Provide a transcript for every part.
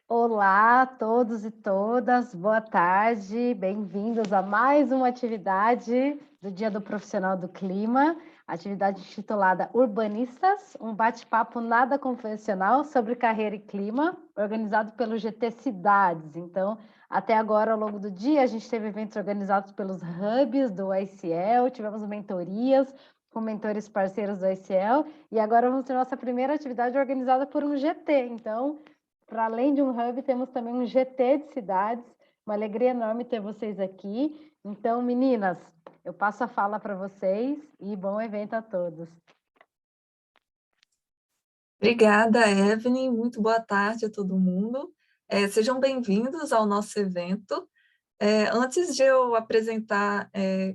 Olá a todos e todas, boa tarde, bem-vindos a mais uma atividade do Dia do Profissional do Clima, atividade intitulada Urbanistas, um bate-papo nada convencional sobre carreira e clima, organizado pelo GT Cidades. Então, até agora, ao longo do dia, a gente teve eventos organizados pelos hubs do ICL, tivemos mentorias com mentores parceiros do ICL, e agora vamos ter nossa primeira atividade organizada por um GT. Então, para além de um hub, temos também um GT de cidades. Uma alegria enorme ter vocês aqui. Então, meninas, eu passo a fala para vocês e bom evento a todos. Obrigada, Evelyn. Muito boa tarde a todo mundo. Sejam bem-vindos ao nosso evento. Antes de eu apresentar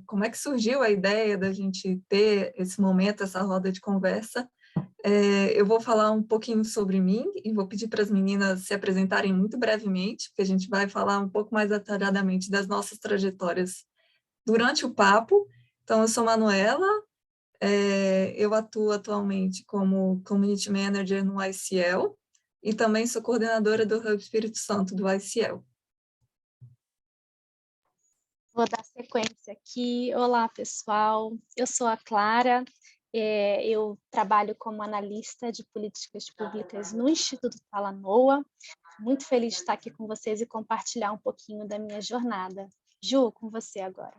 como é que surgiu a ideia da gente ter esse momento, essa roda de conversa, eu vou falar um pouquinho sobre mim e vou pedir para as meninas se apresentarem muito brevemente, porque a gente vai falar um pouco mais detalhadamente das nossas trajetórias durante o papo. Então, eu sou Manuela, eu atuo atualmente como Community Manager no ICL e também sou coordenadora do Hub Espírito Santo do ICL. Vou dar sequência aqui. Olá, pessoal. Eu sou a Clara. Eu trabalho como analista de políticas públicas no Instituto Talanoa. Muito feliz de estar aqui com vocês e compartilhar um pouquinho da minha jornada. Ju, com você agora.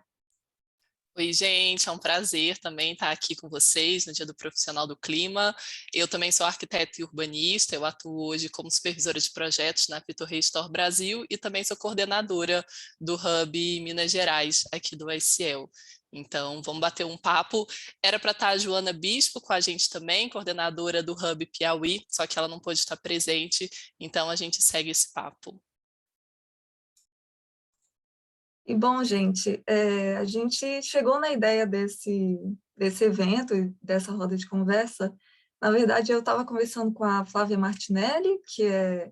Oi, gente, é um prazer também estar aqui com vocês no Dia do Profissional do Clima. Eu também sou arquiteta e urbanista, eu atuo hoje como supervisora de projetos na Vitor Restore Brasil e também sou coordenadora do Hub Minas Gerais, aqui do ICL. Então, vamos bater um papo. Era para estar a Joana Bispo com a gente também, coordenadora do Hub Piauí, só que ela não pôde estar presente, então a gente segue esse papo. E, bom, gente, a gente chegou na ideia desse evento, dessa roda de conversa. Na verdade, eu estava conversando com a Flávia Martinelli, que é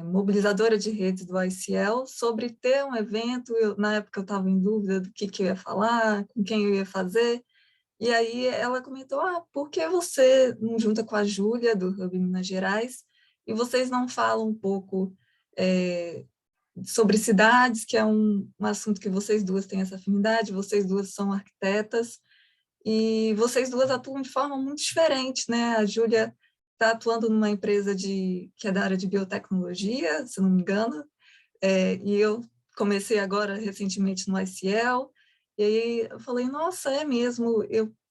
mobilizadora de redes do ICL, sobre ter um evento. Na época, eu estava em dúvida do que eu ia falar, com quem eu ia fazer. E aí ela comentou, por que você não junta com a Júlia, do Hub Minas Gerais, e vocês não falam um pouco sobre cidades, que é um assunto que vocês duas têm essa afinidade, vocês duas são arquitetas, e vocês duas atuam de forma muito diferente, né? A Júlia está atuando numa empresa que é da área de biotecnologia, se não me engano, e eu comecei agora recentemente no ICL, e aí eu falei, nossa, é mesmo,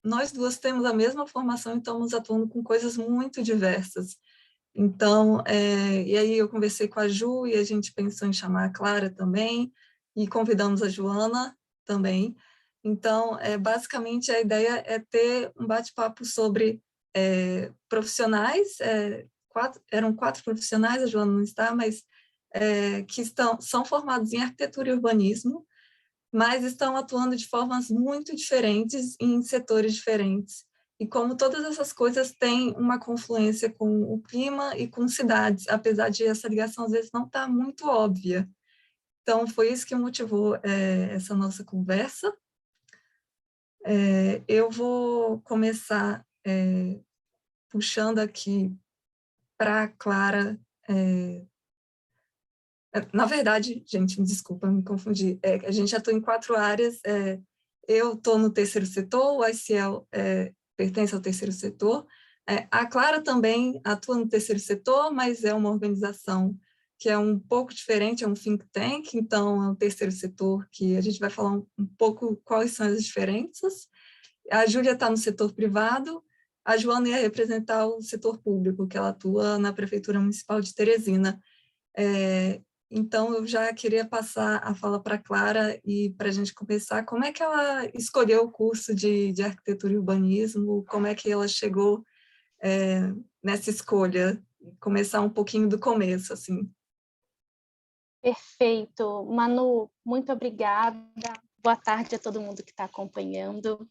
nós duas temos a mesma formação e estamos atuando com coisas muito diversas. Então, e aí eu conversei com a Ju e a gente pensou em chamar a Clara também, e convidamos a Joana também. Então, basicamente, a ideia é ter um bate-papo sobre profissionais, eram 4 profissionais, a Joana não está, mas que são formados em arquitetura e urbanismo, mas estão atuando de formas muito diferentes em setores diferentes. E como todas essas coisas têm uma confluência com o clima e com cidades, apesar de essa ligação às vezes não estar muito óbvia. Então, foi isso que motivou essa nossa conversa. Eu vou começar puxando aqui para a Clara. Na verdade, gente, me desculpa, me confundi. A gente atua em 4 áreas. Eu estou no terceiro setor, o ICL pertence ao terceiro setor. A Clara também atua no terceiro setor, mas é uma organização que é um pouco diferente, é um think tank, então é um terceiro setor que a gente vai falar um pouco quais são as diferenças. A Júlia está no setor privado, a Joana ia representar o setor público, que ela atua na Prefeitura Municipal de Teresina. Então, eu já queria passar a fala para a Clara e para a gente começar, como é que ela escolheu o curso de arquitetura e urbanismo, como é que ela chegou nessa escolha, começar um pouquinho do começo, assim. Perfeito. Manu, muito obrigada. Boa tarde a todo mundo que está acompanhando.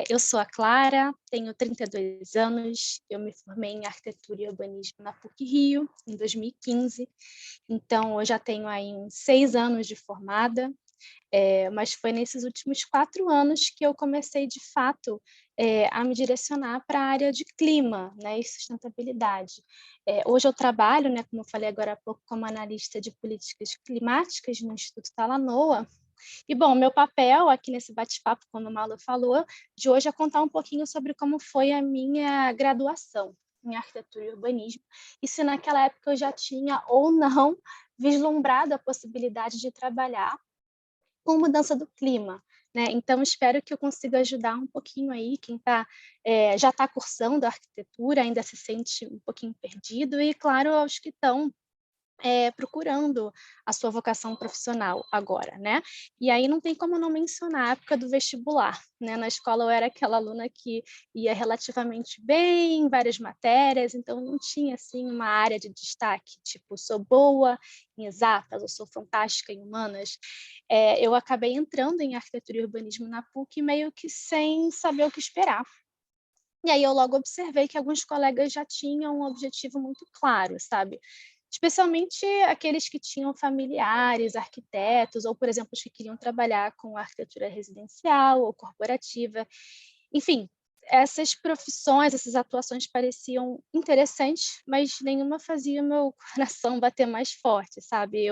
Eu sou a Clara, tenho 32 anos, eu me formei em arquitetura e urbanismo na PUC-Rio, em 2015, então eu já tenho aí uns 6 anos de formada, mas foi nesses últimos 4 anos que eu comecei, de fato, a me direcionar para a área de clima, né, e sustentabilidade. Hoje eu trabalho, né, como eu falei agora há pouco, como analista de políticas climáticas no Instituto Talanoa. E, bom, meu papel aqui nesse bate-papo, como a Malu falou, de hoje é contar um pouquinho sobre como foi a minha graduação em arquitetura e urbanismo, e se naquela época eu já tinha ou não vislumbrado a possibilidade de trabalhar com mudança do clima, né? Então, espero que eu consiga ajudar um pouquinho aí quem já está cursando arquitetura, ainda se sente um pouquinho perdido, e, claro, aos que estão procurando a sua vocação profissional agora, né? E aí não tem como não mencionar a época do vestibular, né? Na escola eu era aquela aluna que ia relativamente bem em várias matérias, então não tinha, assim, uma área de destaque, tipo, sou boa em exatas ou sou fantástica em humanas. Eu acabei entrando em arquitetura e urbanismo na PUC meio que sem saber o que esperar. E aí eu logo observei que alguns colegas já tinham um objetivo muito claro, sabe? Especialmente aqueles que tinham familiares, arquitetos, ou, por exemplo, os que queriam trabalhar com arquitetura residencial ou corporativa. Enfim, essas profissões, essas atuações pareciam interessantes, mas nenhuma fazia o meu coração bater mais forte, sabe?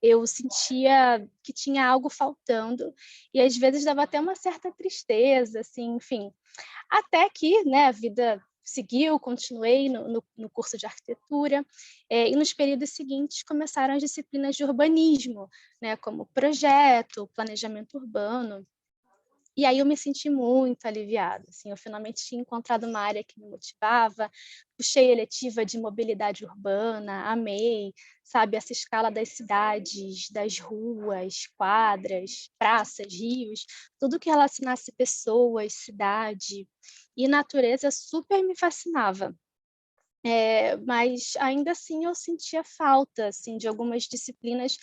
Eu sentia que tinha algo faltando, e às vezes dava até uma certa tristeza, assim, enfim. Até que, né, a vida seguiu, continuei no curso de arquitetura, e nos períodos seguintes começaram as disciplinas de urbanismo, né, como projeto, planejamento urbano. E aí eu me senti muito aliviada, assim, eu finalmente tinha encontrado uma área que me motivava, puxei a eletiva de mobilidade urbana, amei, sabe, essa escala das cidades, das ruas, quadras, praças, rios, tudo que relacionasse pessoas, cidade e natureza super me fascinava. Mas ainda assim eu sentia falta, assim, de algumas disciplinas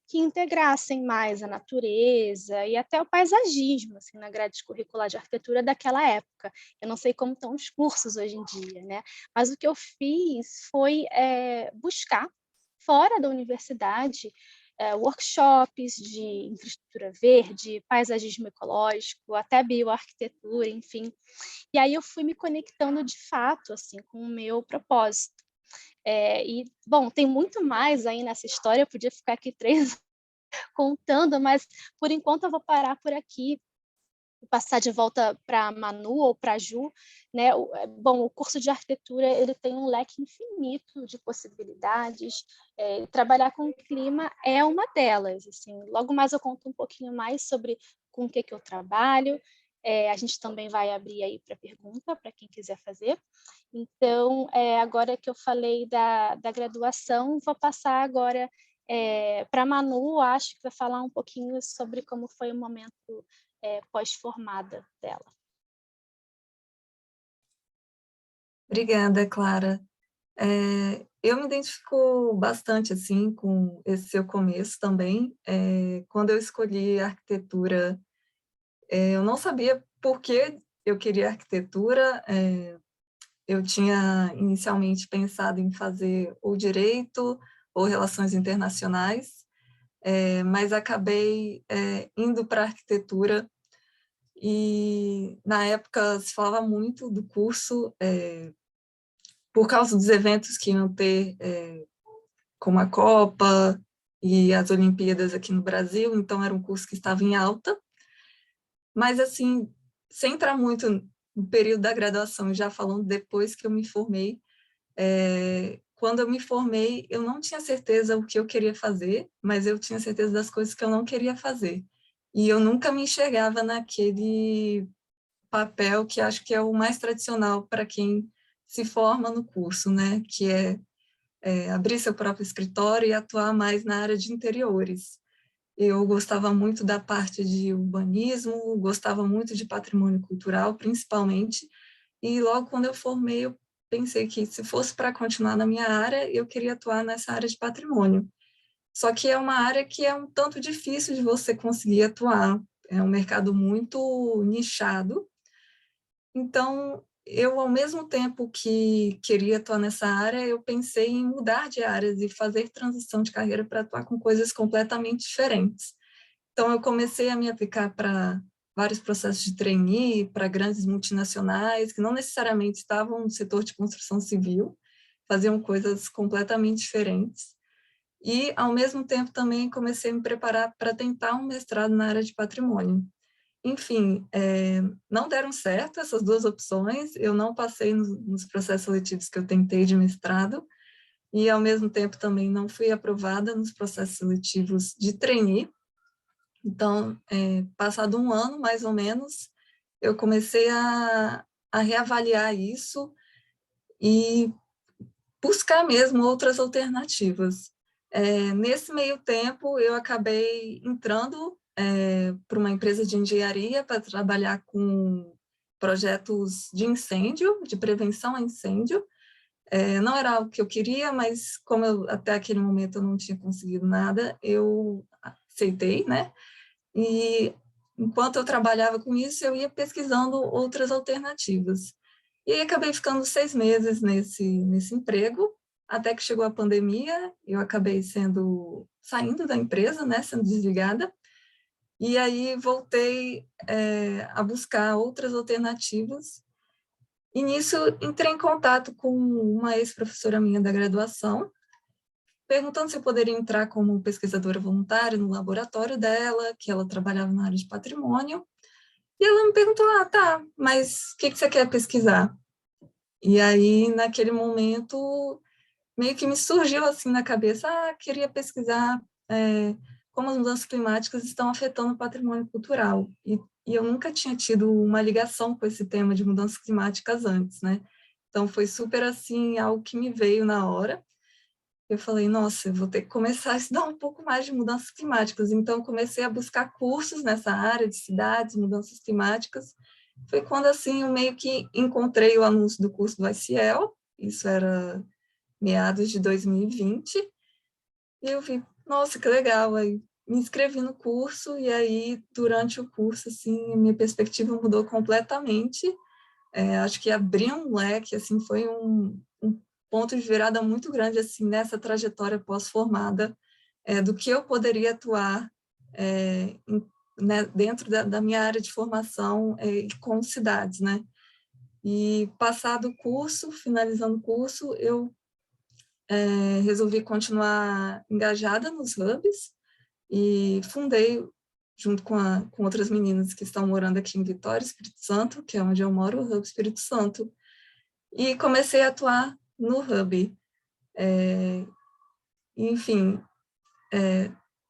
que integrassem mais a natureza e até o paisagismo, assim, na grade curricular de arquitetura daquela época. Eu não sei como estão os cursos hoje em dia, né? Mas o que eu fiz foi buscar, fora da universidade, workshops de infraestrutura verde, paisagismo ecológico, até bioarquitetura, enfim. E aí eu fui me conectando de fato, assim, com o meu propósito. Bom, tem muito mais aí nessa história, eu podia ficar aqui 3 contando, mas por enquanto eu vou parar por aqui, passar de volta para a Manu ou para a Ju, né? Bom, o curso de arquitetura ele tem um leque infinito de possibilidades, e trabalhar com o clima é uma delas. Assim, logo mais eu conto um pouquinho mais sobre com o que eu trabalho. A gente também vai abrir aí para pergunta, para quem quiser fazer. Então, agora que eu falei da graduação, vou passar agora para a Manu, acho que vai falar um pouquinho sobre como foi o momento pós-formada dela. Obrigada, Clara. Eu me identifico bastante assim com esse seu começo também. Quando eu escolhi arquitetura, eu não sabia por que eu queria arquitetura. Eu tinha inicialmente pensado em fazer ou direito ou relações internacionais, mas acabei indo para arquitetura. E na época se falava muito do curso, por causa dos eventos que iam ter, como a Copa e as Olimpíadas aqui no Brasil, então era um curso que estava em alta. Mas, assim, sem entrar muito no período da graduação, já falando depois que eu me formei, quando eu me formei, eu não tinha certeza o que eu queria fazer, mas eu tinha certeza das coisas que eu não queria fazer. E eu nunca me enxergava naquele papel que acho que é o mais tradicional para quem se forma no curso, né? Que é abrir seu próprio escritório e atuar mais na área de interiores. Eu gostava muito da parte de urbanismo, gostava muito de patrimônio cultural, principalmente, e logo quando eu formei, eu pensei que se fosse para continuar na minha área, eu queria atuar nessa área de patrimônio. Só que é uma área que é um tanto difícil de você conseguir atuar, é um mercado muito nichado. Então, eu, ao mesmo tempo que queria atuar nessa área, eu pensei em mudar de áreas e fazer transição de carreira para atuar com coisas completamente diferentes. Então, eu comecei a me aplicar para vários processos de trainee para grandes multinacionais, que não necessariamente estavam no setor de construção civil, faziam coisas completamente diferentes. E, ao mesmo tempo, também comecei a me preparar para tentar um mestrado na área de patrimônio. Enfim, não deram certo essas duas opções, eu não passei nos processos seletivos que eu tentei de mestrado, e, ao mesmo tempo, também não fui aprovada nos processos seletivos de trainee. Então, passado um ano, mais ou menos, eu comecei a reavaliar isso e buscar mesmo outras alternativas. Nesse meio tempo, eu acabei entrando para uma empresa de engenharia para trabalhar com projetos de incêndio, de prevenção a incêndio. Não era o que eu queria, mas como até aquele momento eu não tinha conseguido nada, eu aceitei, né? E enquanto eu trabalhava com isso, eu ia pesquisando outras alternativas. E aí acabei ficando 6 meses nesse emprego, até que chegou a pandemia, eu acabei saindo da empresa, né, sendo desligada, e aí voltei a buscar outras alternativas. E nisso entrei em contato com uma ex-professora minha da graduação, perguntando se eu poderia entrar como pesquisadora voluntária no laboratório dela, que ela trabalhava na área de patrimônio. E ela me perguntou, tá, mas o que você quer pesquisar? E aí, naquele momento, meio que me surgiu assim na cabeça, queria pesquisar como as mudanças climáticas estão afetando o patrimônio cultural. E eu nunca tinha tido uma ligação com esse tema de mudanças climáticas antes, né? Então, foi super assim, algo que me veio na hora. Eu falei, nossa, eu vou ter que começar a estudar um pouco mais de mudanças climáticas. Então, comecei a buscar cursos nessa área de cidades, mudanças climáticas. Foi quando, assim, eu meio que encontrei o anúncio do curso do ICL, isso era meados de 2020, e eu vi, nossa, que legal, aí me inscrevi no curso, e aí, durante o curso, assim, a minha perspectiva mudou completamente. Acho que abriu um leque, assim, foi um ponto de virada muito grande assim nessa trajetória pós-formada, do que eu poderia atuar né, dentro da minha área de formação com cidades, né? E passado o curso, finalizando o curso, eu resolvi continuar engajada nos hubs e fundei, junto com outras meninas que estão morando aqui em Vitória, Espírito Santo, que é onde eu moro, o Hub Espírito Santo, e comecei a atuar no Hub. Enfim,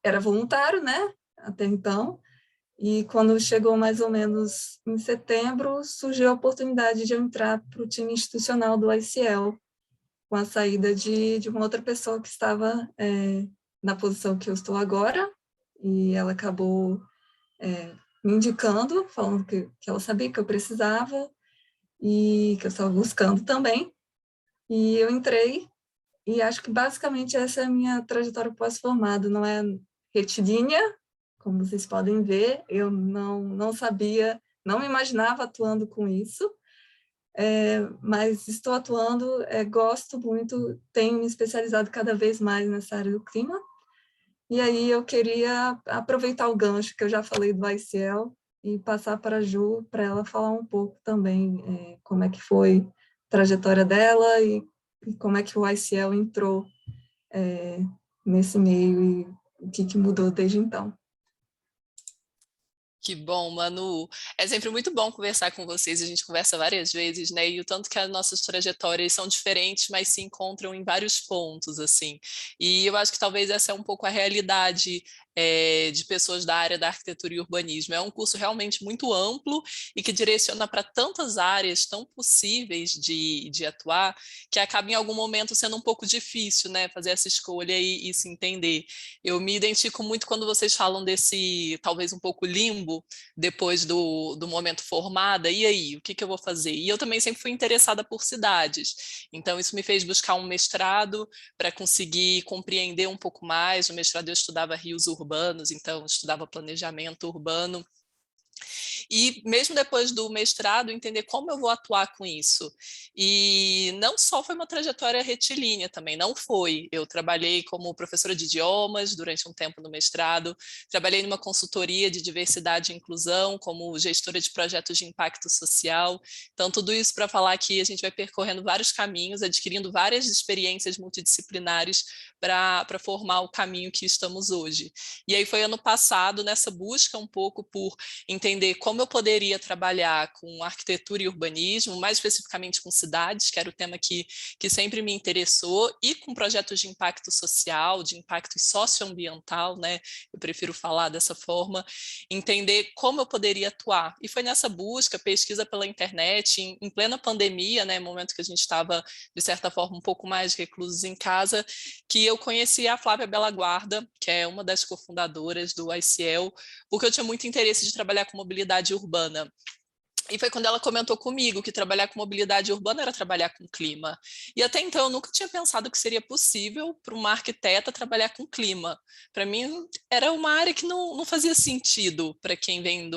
era voluntário, né, até então, e quando chegou mais ou menos em setembro, surgiu a oportunidade de eu entrar para o time institucional do ICL, com a saída de uma outra pessoa que estava na posição que eu estou agora, e ela acabou me indicando, falando que ela sabia que eu precisava, e que eu estava buscando também, e eu entrei. E acho que basicamente essa é a minha trajetória pós-formada, não é retilínea, como vocês podem ver, eu não sabia, não me imaginava atuando com isso, mas estou atuando, gosto muito, tenho me especializado cada vez mais nessa área do clima, e aí eu queria aproveitar o gancho que eu já falei do ICL e passar para a Ju, para ela falar um pouco também como é que foi a trajetória dela e como é que o ICL entrou nesse meio e o que mudou desde então. Que bom, Manu. É sempre muito bom conversar com vocês. A gente conversa várias vezes, né? E o tanto que as nossas trajetórias são diferentes, mas se encontram em vários pontos, assim. E eu acho que talvez essa é um pouco a realidade de pessoas da área da arquitetura e urbanismo. É um curso realmente muito amplo e que direciona para tantas áreas tão possíveis de atuar, que acaba em algum momento sendo um pouco difícil, né? Fazer essa escolha e se entender. Eu me identifico muito quando vocês falam desse, talvez um pouco limbo, depois do momento formada, e aí, o que eu vou fazer? E eu também sempre fui interessada por cidades, então isso me fez buscar um mestrado para conseguir compreender um pouco mais. No mestrado eu estudava rios urbanos, então eu estudava planejamento urbano, E mesmo depois do mestrado, entender como eu vou atuar com isso. E não só foi uma trajetória retilínea também, não foi. Eu trabalhei como professora de idiomas durante um tempo no mestrado, trabalhei numa consultoria de diversidade e inclusão, como gestora de projetos de impacto social. Então, tudo isso para falar que a gente vai percorrendo vários caminhos, adquirindo várias experiências multidisciplinares para formar o caminho que estamos hoje. E aí foi ano passado, nessa busca um pouco por entender como eu poderia trabalhar com arquitetura e urbanismo, mais especificamente com cidades, que era o tema que sempre me interessou, e com projetos de impacto social, de impacto socioambiental, né? Eu prefiro falar dessa forma, entender como eu poderia atuar. E foi nessa busca, pesquisa pela internet, em plena pandemia, né? Momento que a gente estava, de certa forma, um pouco mais reclusos em casa, que eu conheci a Flávia Bellaguarda, que é uma das cofundadoras do ICL, porque eu tinha muito interesse de trabalhar com mobilidade urbana. E foi quando ela comentou comigo que trabalhar com mobilidade urbana era trabalhar com clima. E até então eu nunca tinha pensado que seria possível para uma arquiteta trabalhar com clima. Para mim era uma área que não fazia sentido para quem vem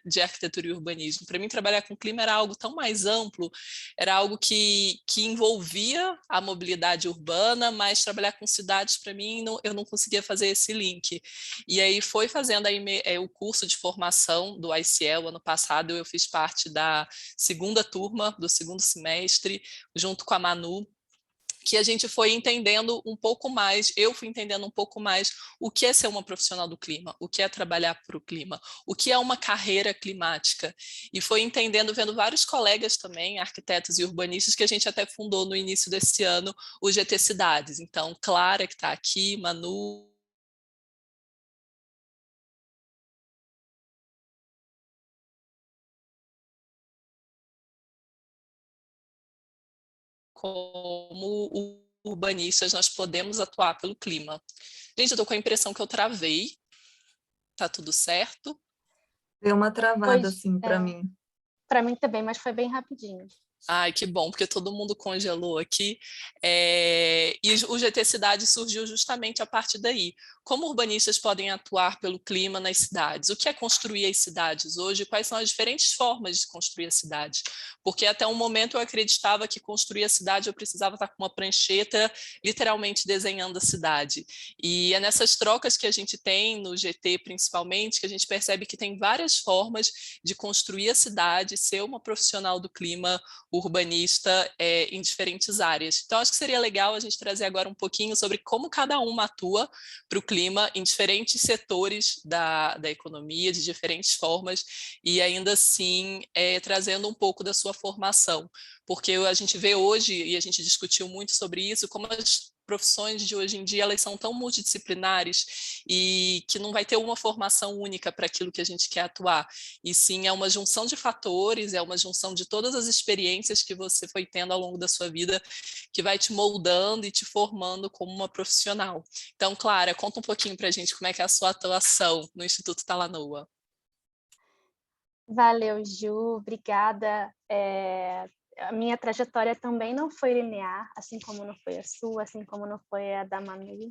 de arquitetura e urbanismo. Para mim trabalhar com clima era algo tão mais amplo, era algo que envolvia a mobilidade urbana, mas trabalhar com cidades para mim eu não conseguia fazer esse link. E aí foi fazendo aí, o curso de formação do ICL ano passado, eu fiz parte da segunda turma do segundo semestre, junto com a Manu, que a gente foi entendendo um pouco mais, eu fui entendendo um pouco mais o que é ser uma profissional do clima, o que é trabalhar para o clima, o que é uma carreira climática. E foi entendendo, vendo vários colegas também, arquitetos e urbanistas, que a gente até fundou no início desse ano o GT Cidades. Então, Clara, que está aqui, Manu, como urbanistas, nós podemos atuar pelo clima. Gente, eu estou com a impressão que eu travei. Tá tudo certo? Deu uma travada, Pois, assim, para mim. para mim também, mas foi bem rapidinho. Ai, que bom, porque todo mundo congelou aqui. E o GT Cidade surgiu justamente a partir daí. Como urbanistas podem atuar pelo clima nas cidades? O que é construir as cidades hoje? Quais são as diferentes formas de construir a cidade? Porque até um momento eu acreditava que construir a cidade eu precisava estar com uma prancheta literalmente desenhando a cidade. E é nessas trocas que a gente tem no GT, principalmente, que a gente percebe que tem várias formas de construir a cidade, ser uma profissional do clima urbanista em diferentes áreas. Então, acho que seria legal a gente trazer agora um pouquinho sobre como cada uma atua para o clima em diferentes setores da economia, de diferentes formas, e ainda assim trazendo um pouco da sua formação. Porque a gente vê hoje, e a gente discutiu muito sobre isso, como as profissões de hoje em dia elas são tão multidisciplinares e que não vai ter uma formação única para aquilo que a gente quer atuar, e sim é uma junção de fatores, é uma junção de todas as experiências que você foi tendo ao longo da sua vida que vai te moldando e te formando como uma profissional. Então, Clara, conta um pouquinho para a gente como é que é a sua atuação no Instituto Talanoa. Valeu, Ju, obrigada. A minha trajetória também não foi linear, assim como não foi a sua, assim como não foi a da Manu.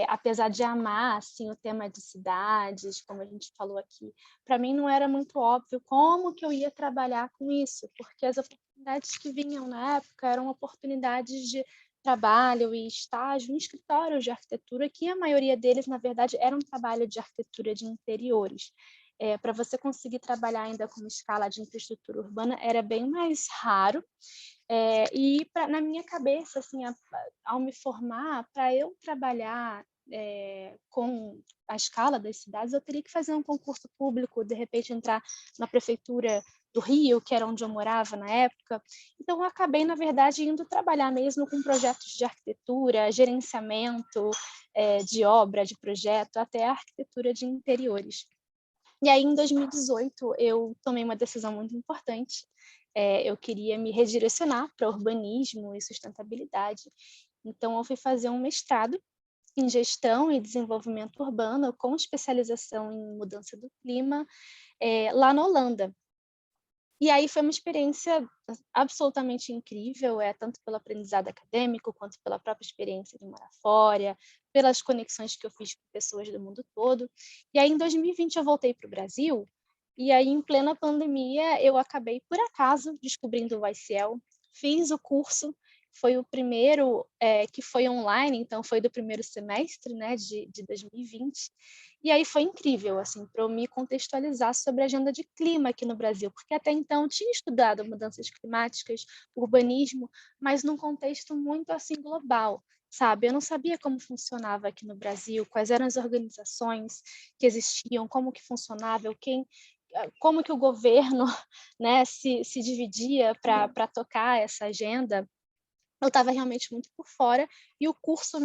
Apesar de amar assim, o tema de cidades, como a gente falou aqui, para mim não era muito óbvio como que eu ia trabalhar com isso, porque as oportunidades que vinham na época eram oportunidades de trabalho e estágio em escritórios de arquitetura, que a maioria deles, na verdade, era um trabalho de arquitetura de interiores. Para você conseguir trabalhar ainda com escala de infraestrutura urbana, era bem mais raro. Na minha cabeça, assim, ao me formar, para eu trabalhar com a escala das cidades, eu teria que fazer um concurso público, de repente entrar na prefeitura do Rio, que era onde eu morava na época. Então, eu acabei, na verdade, indo trabalhar mesmo com projetos de arquitetura, gerenciamento de obra, de projeto, até a arquitetura de interiores. E aí, em 2018, eu tomei uma decisão muito importante. Eu queria me redirecionar para urbanismo e sustentabilidade. Então, eu fui fazer um mestrado em gestão e desenvolvimento urbano, com especialização em mudança do clima, lá na Holanda. E aí foi uma experiência absolutamente incrível, tanto pelo aprendizado acadêmico, quanto pela própria experiência de morar fora, pelas conexões que eu fiz com pessoas do mundo todo. E aí, em 2020, eu voltei para o Brasil, E aí, em plena pandemia, eu acabei, por acaso, descobrindo o YCL, fiz o curso, foi o primeiro que foi online, então foi do primeiro semestre, né, de 2020, e aí foi incrível, assim, para eu me contextualizar sobre a agenda de clima aqui no Brasil, porque até então eu tinha estudado mudanças climáticas, urbanismo, mas num contexto muito, assim, global, sabe? Eu não sabia como funcionava aqui no Brasil, quais eram as organizações que existiam, como que funcionava, como que o governo, né, se dividia para tocar essa agenda. Eu estava realmente muito por fora e o curso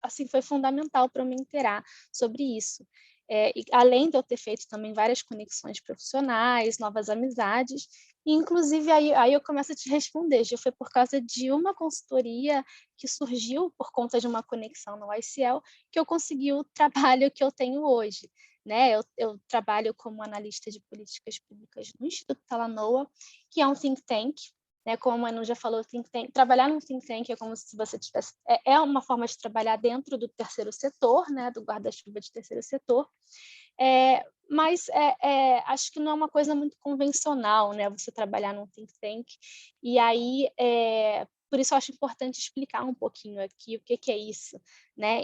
assim foi fundamental para eu me inteirar sobre isso. E além de eu ter feito também várias conexões profissionais, novas amizades, e inclusive aí eu começo a te responder, já foi por causa de uma consultoria que surgiu por conta de uma conexão no ICL que eu consegui o trabalho que eu tenho hoje. Né? Eu trabalho como analista de políticas públicas no Instituto Talanoa, que é um think tank, né, como a Manu já falou, trabalhar num think tank é como se você tivesse... É uma forma de trabalhar dentro do terceiro setor, né, do guarda-chuva de terceiro setor, mas acho que não é uma coisa muito convencional, né, você trabalhar num think tank. E aí, por isso eu acho importante explicar um pouquinho aqui o que é isso. Né?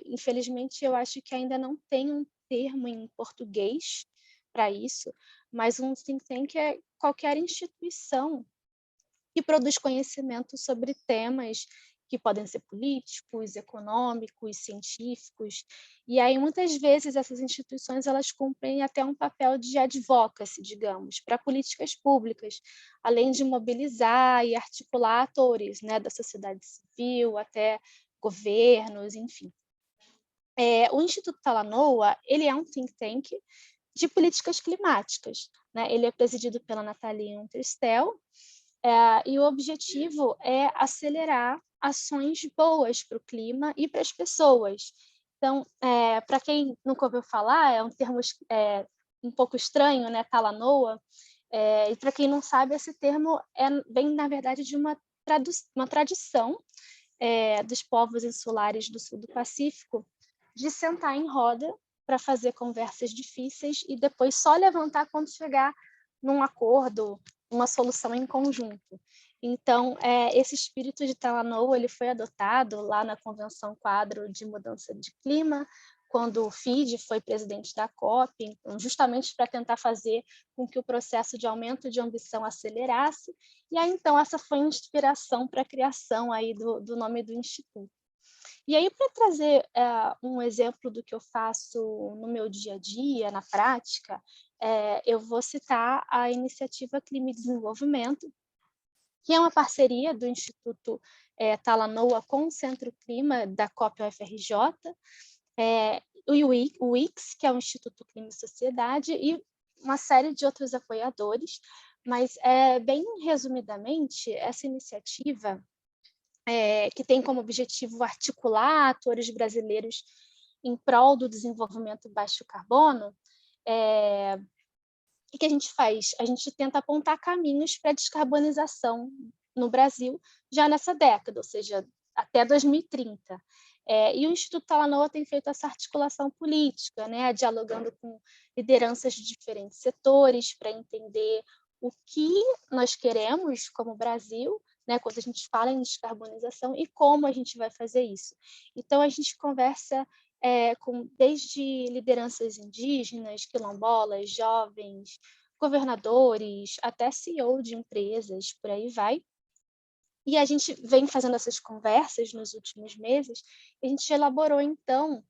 Infelizmente, eu acho que ainda não tem um termo em português para isso, mas um think tank é qualquer instituição que produz conhecimento sobre temas que podem ser políticos, econômicos, científicos. E aí, muitas vezes, essas instituições elas cumprem até um papel de advocacy, digamos, para políticas públicas, além de mobilizar e articular atores, né, da sociedade civil, até governos, enfim. O Instituto Talanoa, ele é um think tank de políticas climáticas. Né? Ele é presidido pela Nathalie Unterstel, e o objetivo é acelerar ações boas para o clima e para as pessoas. Então, para quem nunca ouviu falar, é um termo um pouco estranho, né? Talanoa. E para quem não sabe, esse termo vem, na verdade, de uma tradição dos povos insulares do sul do Pacífico de sentar em roda para fazer conversas difíceis e depois só levantar quando chegar num acordo, uma solução em conjunto. Então, esse espírito de Talanoa ele foi adotado lá na Convenção Quadro de Mudança de Clima, quando o FIDE foi presidente da COP, então, justamente para tentar fazer com que o processo de aumento de ambição acelerasse. E aí, então, essa foi a inspiração para a criação aí do nome do Instituto. E aí, para trazer um exemplo do que eu faço no meu dia a dia, na prática, eu vou citar a iniciativa Clima e Desenvolvimento, que é uma parceria do Instituto Talanoa com o Centro Clima da COP UFRJ, o WICS, que é o Instituto Clima e Sociedade, e uma série de outros apoiadores. Mas, bem resumidamente, essa iniciativa que tem como objetivo articular atores brasileiros em prol do desenvolvimento baixo carbono, o que a gente faz? A gente tenta apontar caminhos para a descarbonização no Brasil já nessa década, ou seja, até 2030. E o Instituto Talanoa tem feito essa articulação política, né, dialogando com lideranças de diferentes setores para entender o que nós queremos como Brasil, né, quando a gente fala em descarbonização e como a gente vai fazer isso. Então, a gente conversa desde lideranças indígenas, quilombolas, jovens, governadores, até CEO de empresas, por aí vai. E a gente vem fazendo essas conversas nos últimos meses, e a gente elaborou, então,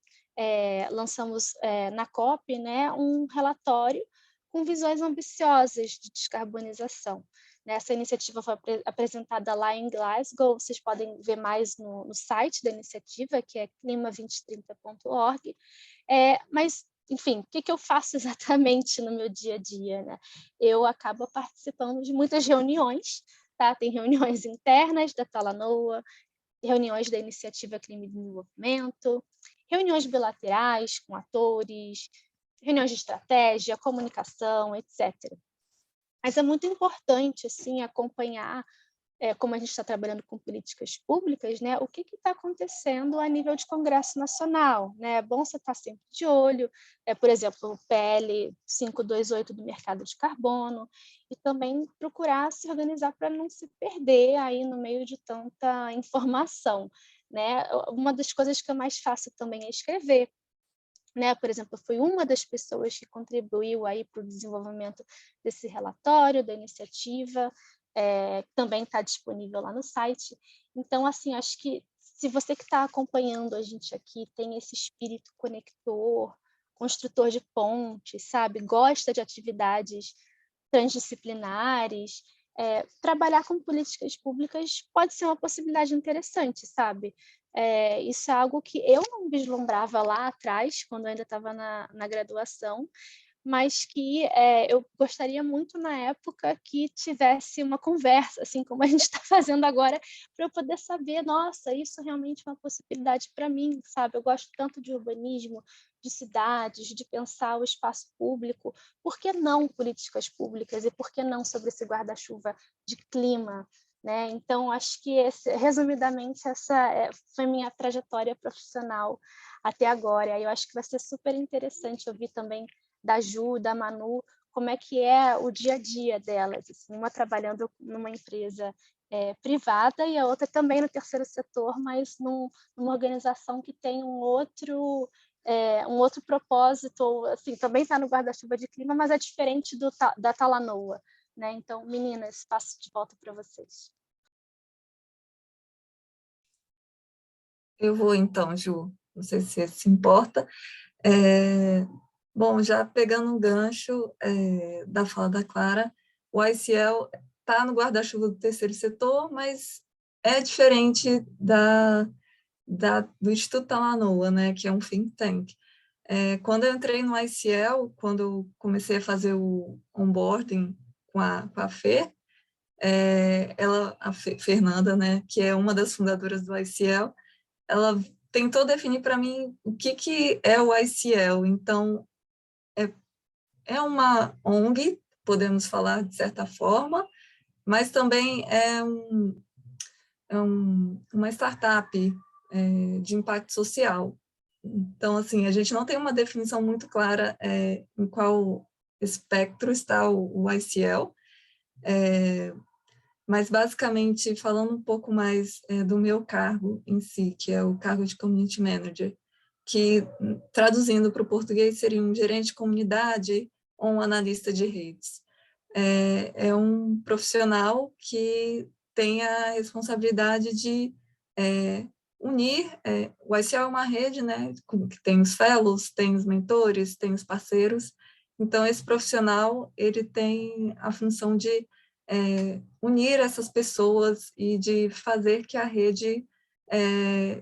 lançamos na COP, né, um relatório com visões ambiciosas de descarbonização. Essa iniciativa foi apresentada lá em Glasgow, vocês podem ver mais no site da iniciativa, que é clima2030.org. Mas, enfim, o que eu faço exatamente no meu dia a dia? Né? Eu acabo participando de muitas reuniões, tá? Tem reuniões internas da Talanoa, reuniões da Iniciativa Clima e Desenvolvimento, reuniões bilaterais com atores, reuniões de estratégia, comunicação, etc. Mas é muito importante assim, acompanhar como a gente está trabalhando com políticas públicas, né, o que está acontecendo a nível de Congresso Nacional, né? É bom você estar sempre de olho, por exemplo, o PL 528 do mercado de carbono, e também procurar se organizar para não se perder aí no meio de tanta informação, né? Uma das coisas que eu mais faço também é escrever, né? Por exemplo, eu fui uma das pessoas que contribuiu aí para o desenvolvimento desse relatório, da iniciativa, também está disponível lá no site. Então, assim, acho que se você que está acompanhando a gente aqui tem esse espírito conector, construtor de pontes, sabe? Gosta de atividades transdisciplinares, trabalhar com políticas públicas pode ser uma possibilidade interessante, sabe? Isso é algo que eu não vislumbrava lá atrás, quando eu ainda estava na graduação, mas que eu gostaria muito na época que tivesse uma conversa, assim como a gente está fazendo agora, para eu poder saber, nossa, isso realmente é uma possibilidade para mim, sabe? Eu gosto tanto de urbanismo, de cidades, de pensar o espaço público, por que não políticas públicas e por que não sobre esse guarda-chuva de clima, né? Então, acho que, resumidamente, essa foi minha trajetória profissional até agora. E eu acho que vai ser super interessante ouvir também da Ju, da Manu, como é que é o dia a dia delas, assim, uma trabalhando numa empresa privada e a outra também no terceiro setor, mas numa organização que tem um outro propósito, assim, também está no guarda-chuva de clima, mas é diferente da Talanoa, né? Então, meninas, passo de volta para vocês. Eu vou então, Ju, não sei se você se importa. Bom, já pegando um gancho da fala da Clara, o ICL está no guarda-chuva do terceiro setor, mas é diferente do Instituto Talanoa, né, que é um think tank. Quando eu entrei no ICL, quando eu comecei a fazer o onboarding com a Fê, a Fernanda, né, que é uma das fundadoras do ICL, ela tentou definir para mim o que é o ICL. Então, é uma ONG, podemos falar de certa forma, mas também uma startup de impacto social. Então, assim, a gente não tem uma definição muito clara em qual espectro está o ICL, mas, basicamente, falando um pouco mais do meu cargo em si, que é o cargo de Community Manager, que, traduzindo para o português, seria um gerente de comunidade ou um analista de redes. É um profissional que tem a responsabilidade de unir, o ICL é uma rede, né, que tem os fellows, tem os mentores, tem os parceiros, então esse profissional ele tem a função de unir essas pessoas e de fazer que a rede,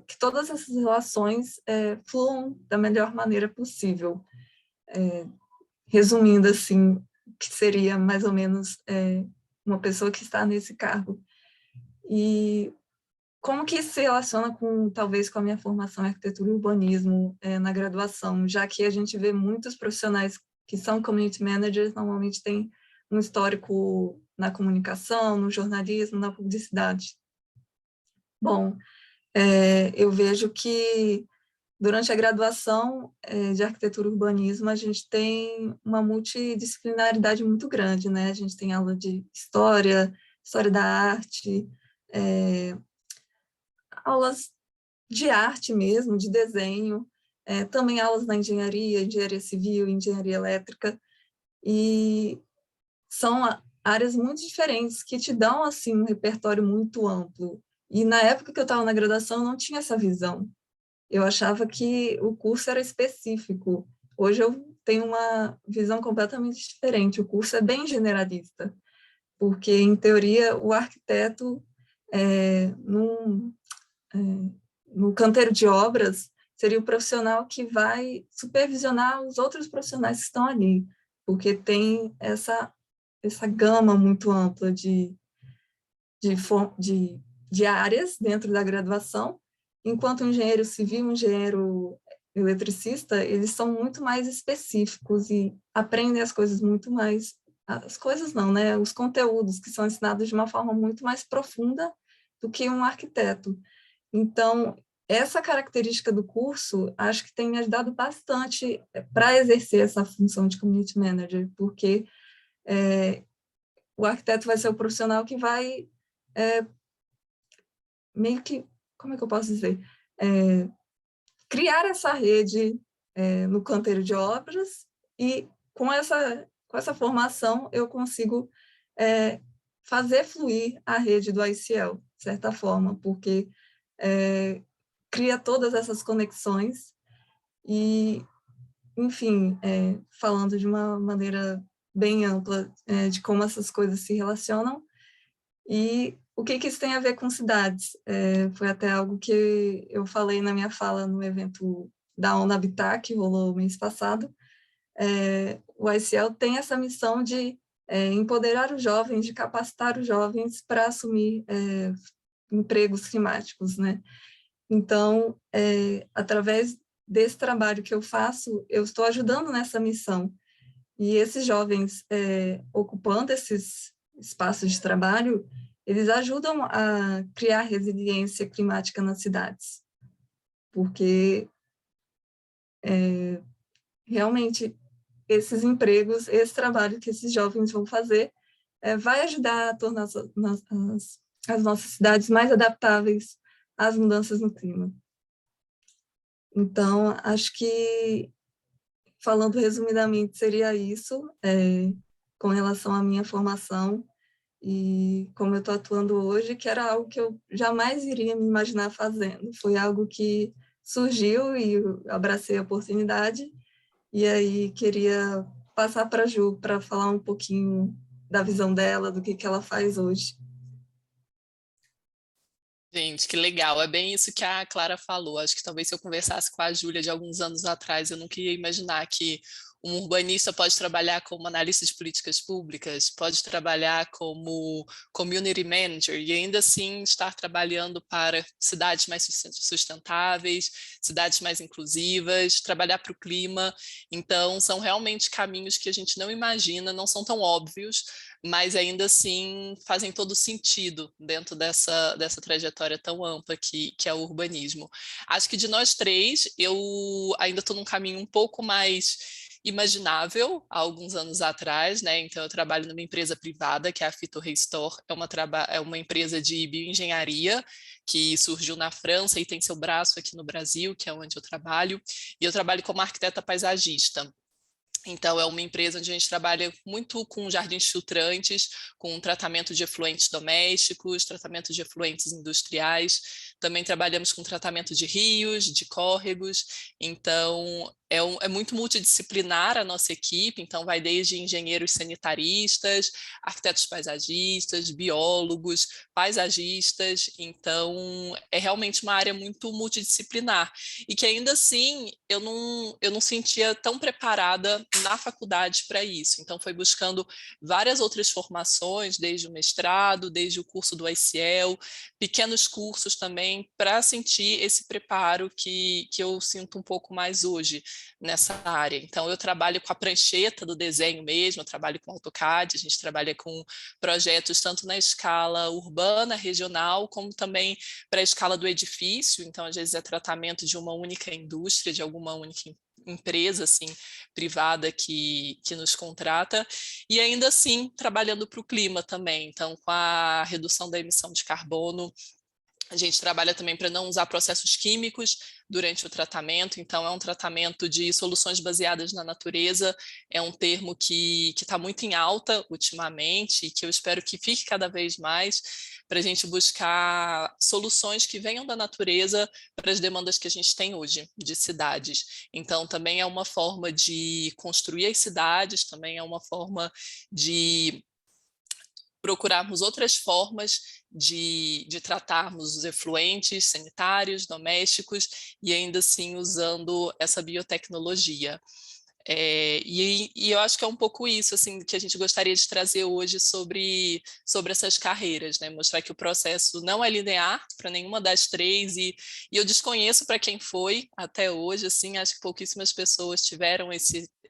que todas essas relações fluam da melhor maneira possível. Resumindo, assim, que seria mais ou menos uma pessoa que está nesse cargo. E como que isso se relaciona talvez, com a minha formação em arquitetura e urbanismo na graduação, já que a gente vê muitos profissionais que são community managers, normalmente têm um histórico na comunicação, no jornalismo, na publicidade. Bom, eu vejo que durante a graduação de arquitetura e urbanismo, a gente tem uma multidisciplinaridade muito grande, né? A gente tem aula de história da arte, aulas de arte mesmo, de desenho, também aulas na engenharia civil, engenharia elétrica, e são áreas muito diferentes que te dão assim um repertório muito amplo. E na época que eu estava na graduação, eu não tinha essa visão. Eu achava que o curso era específico. Hoje eu tenho uma visão completamente diferente. O curso é bem generalista, porque, em teoria, o arquiteto, no canteiro de obras, seria o profissional que vai supervisionar os outros profissionais que estão ali, porque tem essa gama muito ampla de áreas dentro da graduação, enquanto o engenheiro civil, o engenheiro eletricista, eles são muito mais específicos e aprendem as coisas muito mais as coisas não, né? Os conteúdos que são ensinados de uma forma muito mais profunda do que um arquiteto. Então, essa característica do curso, acho que tem me ajudado bastante para exercer essa função de community manager, porque o arquiteto vai ser o profissional que vai meio que, como é que eu posso dizer? Criar essa rede no canteiro de obras e com essa formação eu consigo fazer fluir a rede do ICL, de certa forma, porque cria todas essas conexões e, enfim, falando de uma maneira bem ampla de como essas coisas se relacionam e o que isso tem a ver com cidades. Foi até algo que eu falei na minha fala no evento da ONU Habitat, que rolou mês passado. O ICL tem essa missão de empoderar os jovens, de capacitar os jovens para assumir empregos climáticos, né? Então, através desse trabalho que eu faço, eu estou ajudando nessa missão. E esses jovens ocupando esses espaços de trabalho, eles ajudam a criar resiliência climática nas cidades, porque realmente esses empregos, esse trabalho que esses jovens vão fazer, vai ajudar a tornar as nossas cidades mais adaptáveis às mudanças no clima. Então, acho que, falando resumidamente, seria isso, com relação à minha formação e como eu estou atuando hoje, que era algo que eu jamais iria me imaginar fazendo. Foi algo que surgiu e eu abracei a oportunidade, e aí queria passar para a Ju para falar um pouquinho da visão dela, do que ela faz hoje. Gente, que legal. É bem isso que a Clara falou. Acho que talvez se eu conversasse com a Júlia de alguns anos atrás, eu nunca ia imaginar que um urbanista pode trabalhar como analista de políticas públicas, pode trabalhar como community manager e ainda assim estar trabalhando para cidades mais sustentáveis, cidades mais inclusivas, trabalhar para o clima. Então, são realmente caminhos que a gente não imagina, não são tão óbvios, mas ainda assim fazem todo sentido dentro dessa trajetória tão ampla que é o urbanismo. Acho que de nós três, eu ainda estou num caminho um pouco mais imaginável há alguns anos atrás, né? Então eu trabalho numa empresa privada que é a Fito Restore, é uma empresa de bioengenharia que surgiu na França e tem seu braço aqui no Brasil, que é onde eu trabalho, e eu trabalho como arquiteta paisagista. Então, é uma empresa onde a gente trabalha muito com jardins filtrantes, com tratamento de efluentes domésticos, tratamento de efluentes industriais. Também trabalhamos com tratamento de rios, de córregos. Então, é muito multidisciplinar a nossa equipe. Então, vai desde engenheiros sanitaristas, arquitetos paisagistas, biólogos, paisagistas. Então, é realmente uma área muito multidisciplinar. E que ainda assim, eu não sentia tão preparada na faculdade para isso. Então, foi buscando várias outras formações, desde o mestrado, desde o curso do ICL, pequenos cursos também, para sentir esse preparo que eu sinto um pouco mais hoje nessa área. Então, eu trabalho com a prancheta do desenho mesmo, eu trabalho com AutoCAD, a gente trabalha com projetos tanto na escala urbana, regional, como também para a escala do edifício. Então, às vezes é tratamento de uma única indústria, de alguma única empresa assim, privada que nos contrata, e ainda assim trabalhando para o clima também, então com a redução da emissão de carbono. A gente trabalha também para não usar processos químicos durante o tratamento, então é um tratamento de soluções baseadas na natureza, é um termo que está muito em alta ultimamente e que eu espero que fique cada vez mais para a gente buscar soluções que venham da natureza para as demandas que a gente tem hoje de cidades. Então também é uma forma de construir as cidades, também é uma forma de procurarmos outras formas de tratarmos os efluentes sanitários, domésticos, e ainda assim usando essa biotecnologia. E eu acho que é um pouco isso assim que a gente gostaria de trazer hoje sobre essas carreiras, né? Mostrar que o processo não é linear para nenhuma das três e eu desconheço para quem foi até hoje, assim, acho que pouquíssimas pessoas tiveram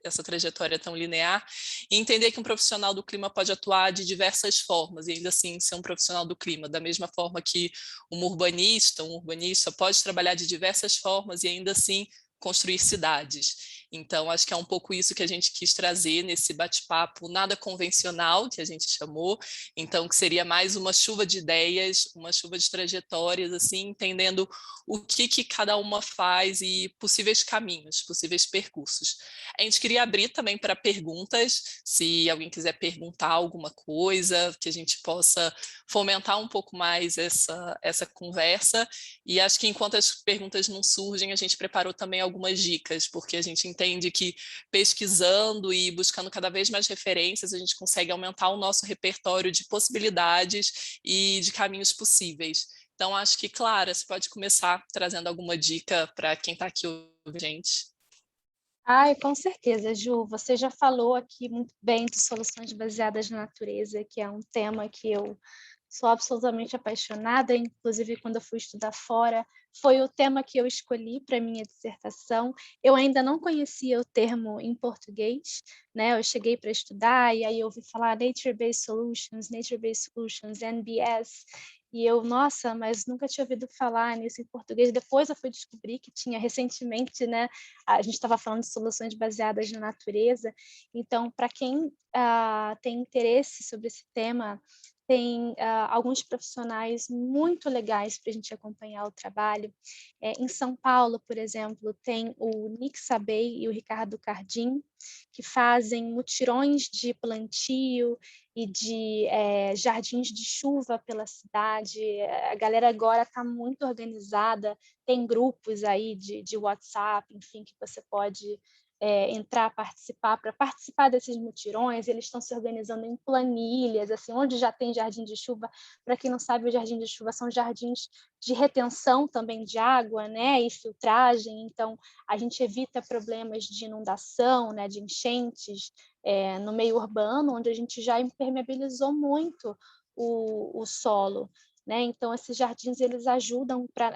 essa trajetória tão linear, e entender que um profissional do clima pode atuar de diversas formas, e ainda assim ser um profissional do clima, da mesma forma que um urbanista pode trabalhar de diversas formas e ainda assim construir cidades. Então, acho que é um pouco isso que a gente quis trazer nesse bate-papo nada convencional, que a gente chamou, então, que seria mais uma chuva de ideias, uma chuva de trajetórias, assim, entendendo o que cada uma faz e possíveis caminhos, possíveis percursos. A gente queria abrir também para perguntas, se alguém quiser perguntar alguma coisa, que a gente possa fomentar um pouco mais essa conversa, e acho que enquanto as perguntas não surgem, a gente preparou também algumas dicas, porque a gente entende que pesquisando e buscando cada vez mais referências, a gente consegue aumentar o nosso repertório de possibilidades e de caminhos possíveis. Então, acho que, Clara, você pode começar trazendo alguma dica para quem está aqui ouvindo a gente. Ai, com certeza, Ju. Você já falou aqui muito bem de soluções baseadas na natureza, que é um tema que eu sou absolutamente apaixonada, inclusive quando eu fui estudar fora, foi o tema que eu escolhi para minha dissertação. Eu ainda não conhecia o termo em português, né? Eu cheguei para estudar e aí eu ouvi falar Nature-Based Solutions, NBS, e eu, nossa, mas nunca tinha ouvido falar nisso em português. Depois eu fui descobrir que tinha recentemente, né? A gente estava falando de soluções baseadas na natureza. Então, para quem tem interesse sobre esse tema, tem alguns profissionais muito legais para a gente acompanhar o trabalho. Em São Paulo, por exemplo, tem o Nick Sabei e o Ricardo Cardim, que fazem mutirões de plantio e de jardins de chuva pela cidade. A galera agora está muito organizada, tem grupos aí de WhatsApp, enfim, que você pode entrar, participar. Para participar desses mutirões, eles estão se organizando em planilhas, assim, onde já tem jardim de chuva. Para quem não sabe, o jardim de chuva são jardins de retenção também de água, né, e filtragem. Então, a gente evita problemas de inundação, né, de enchentes no meio urbano, onde a gente já impermeabilizou muito o solo. Né? Então, esses jardins eles ajudam para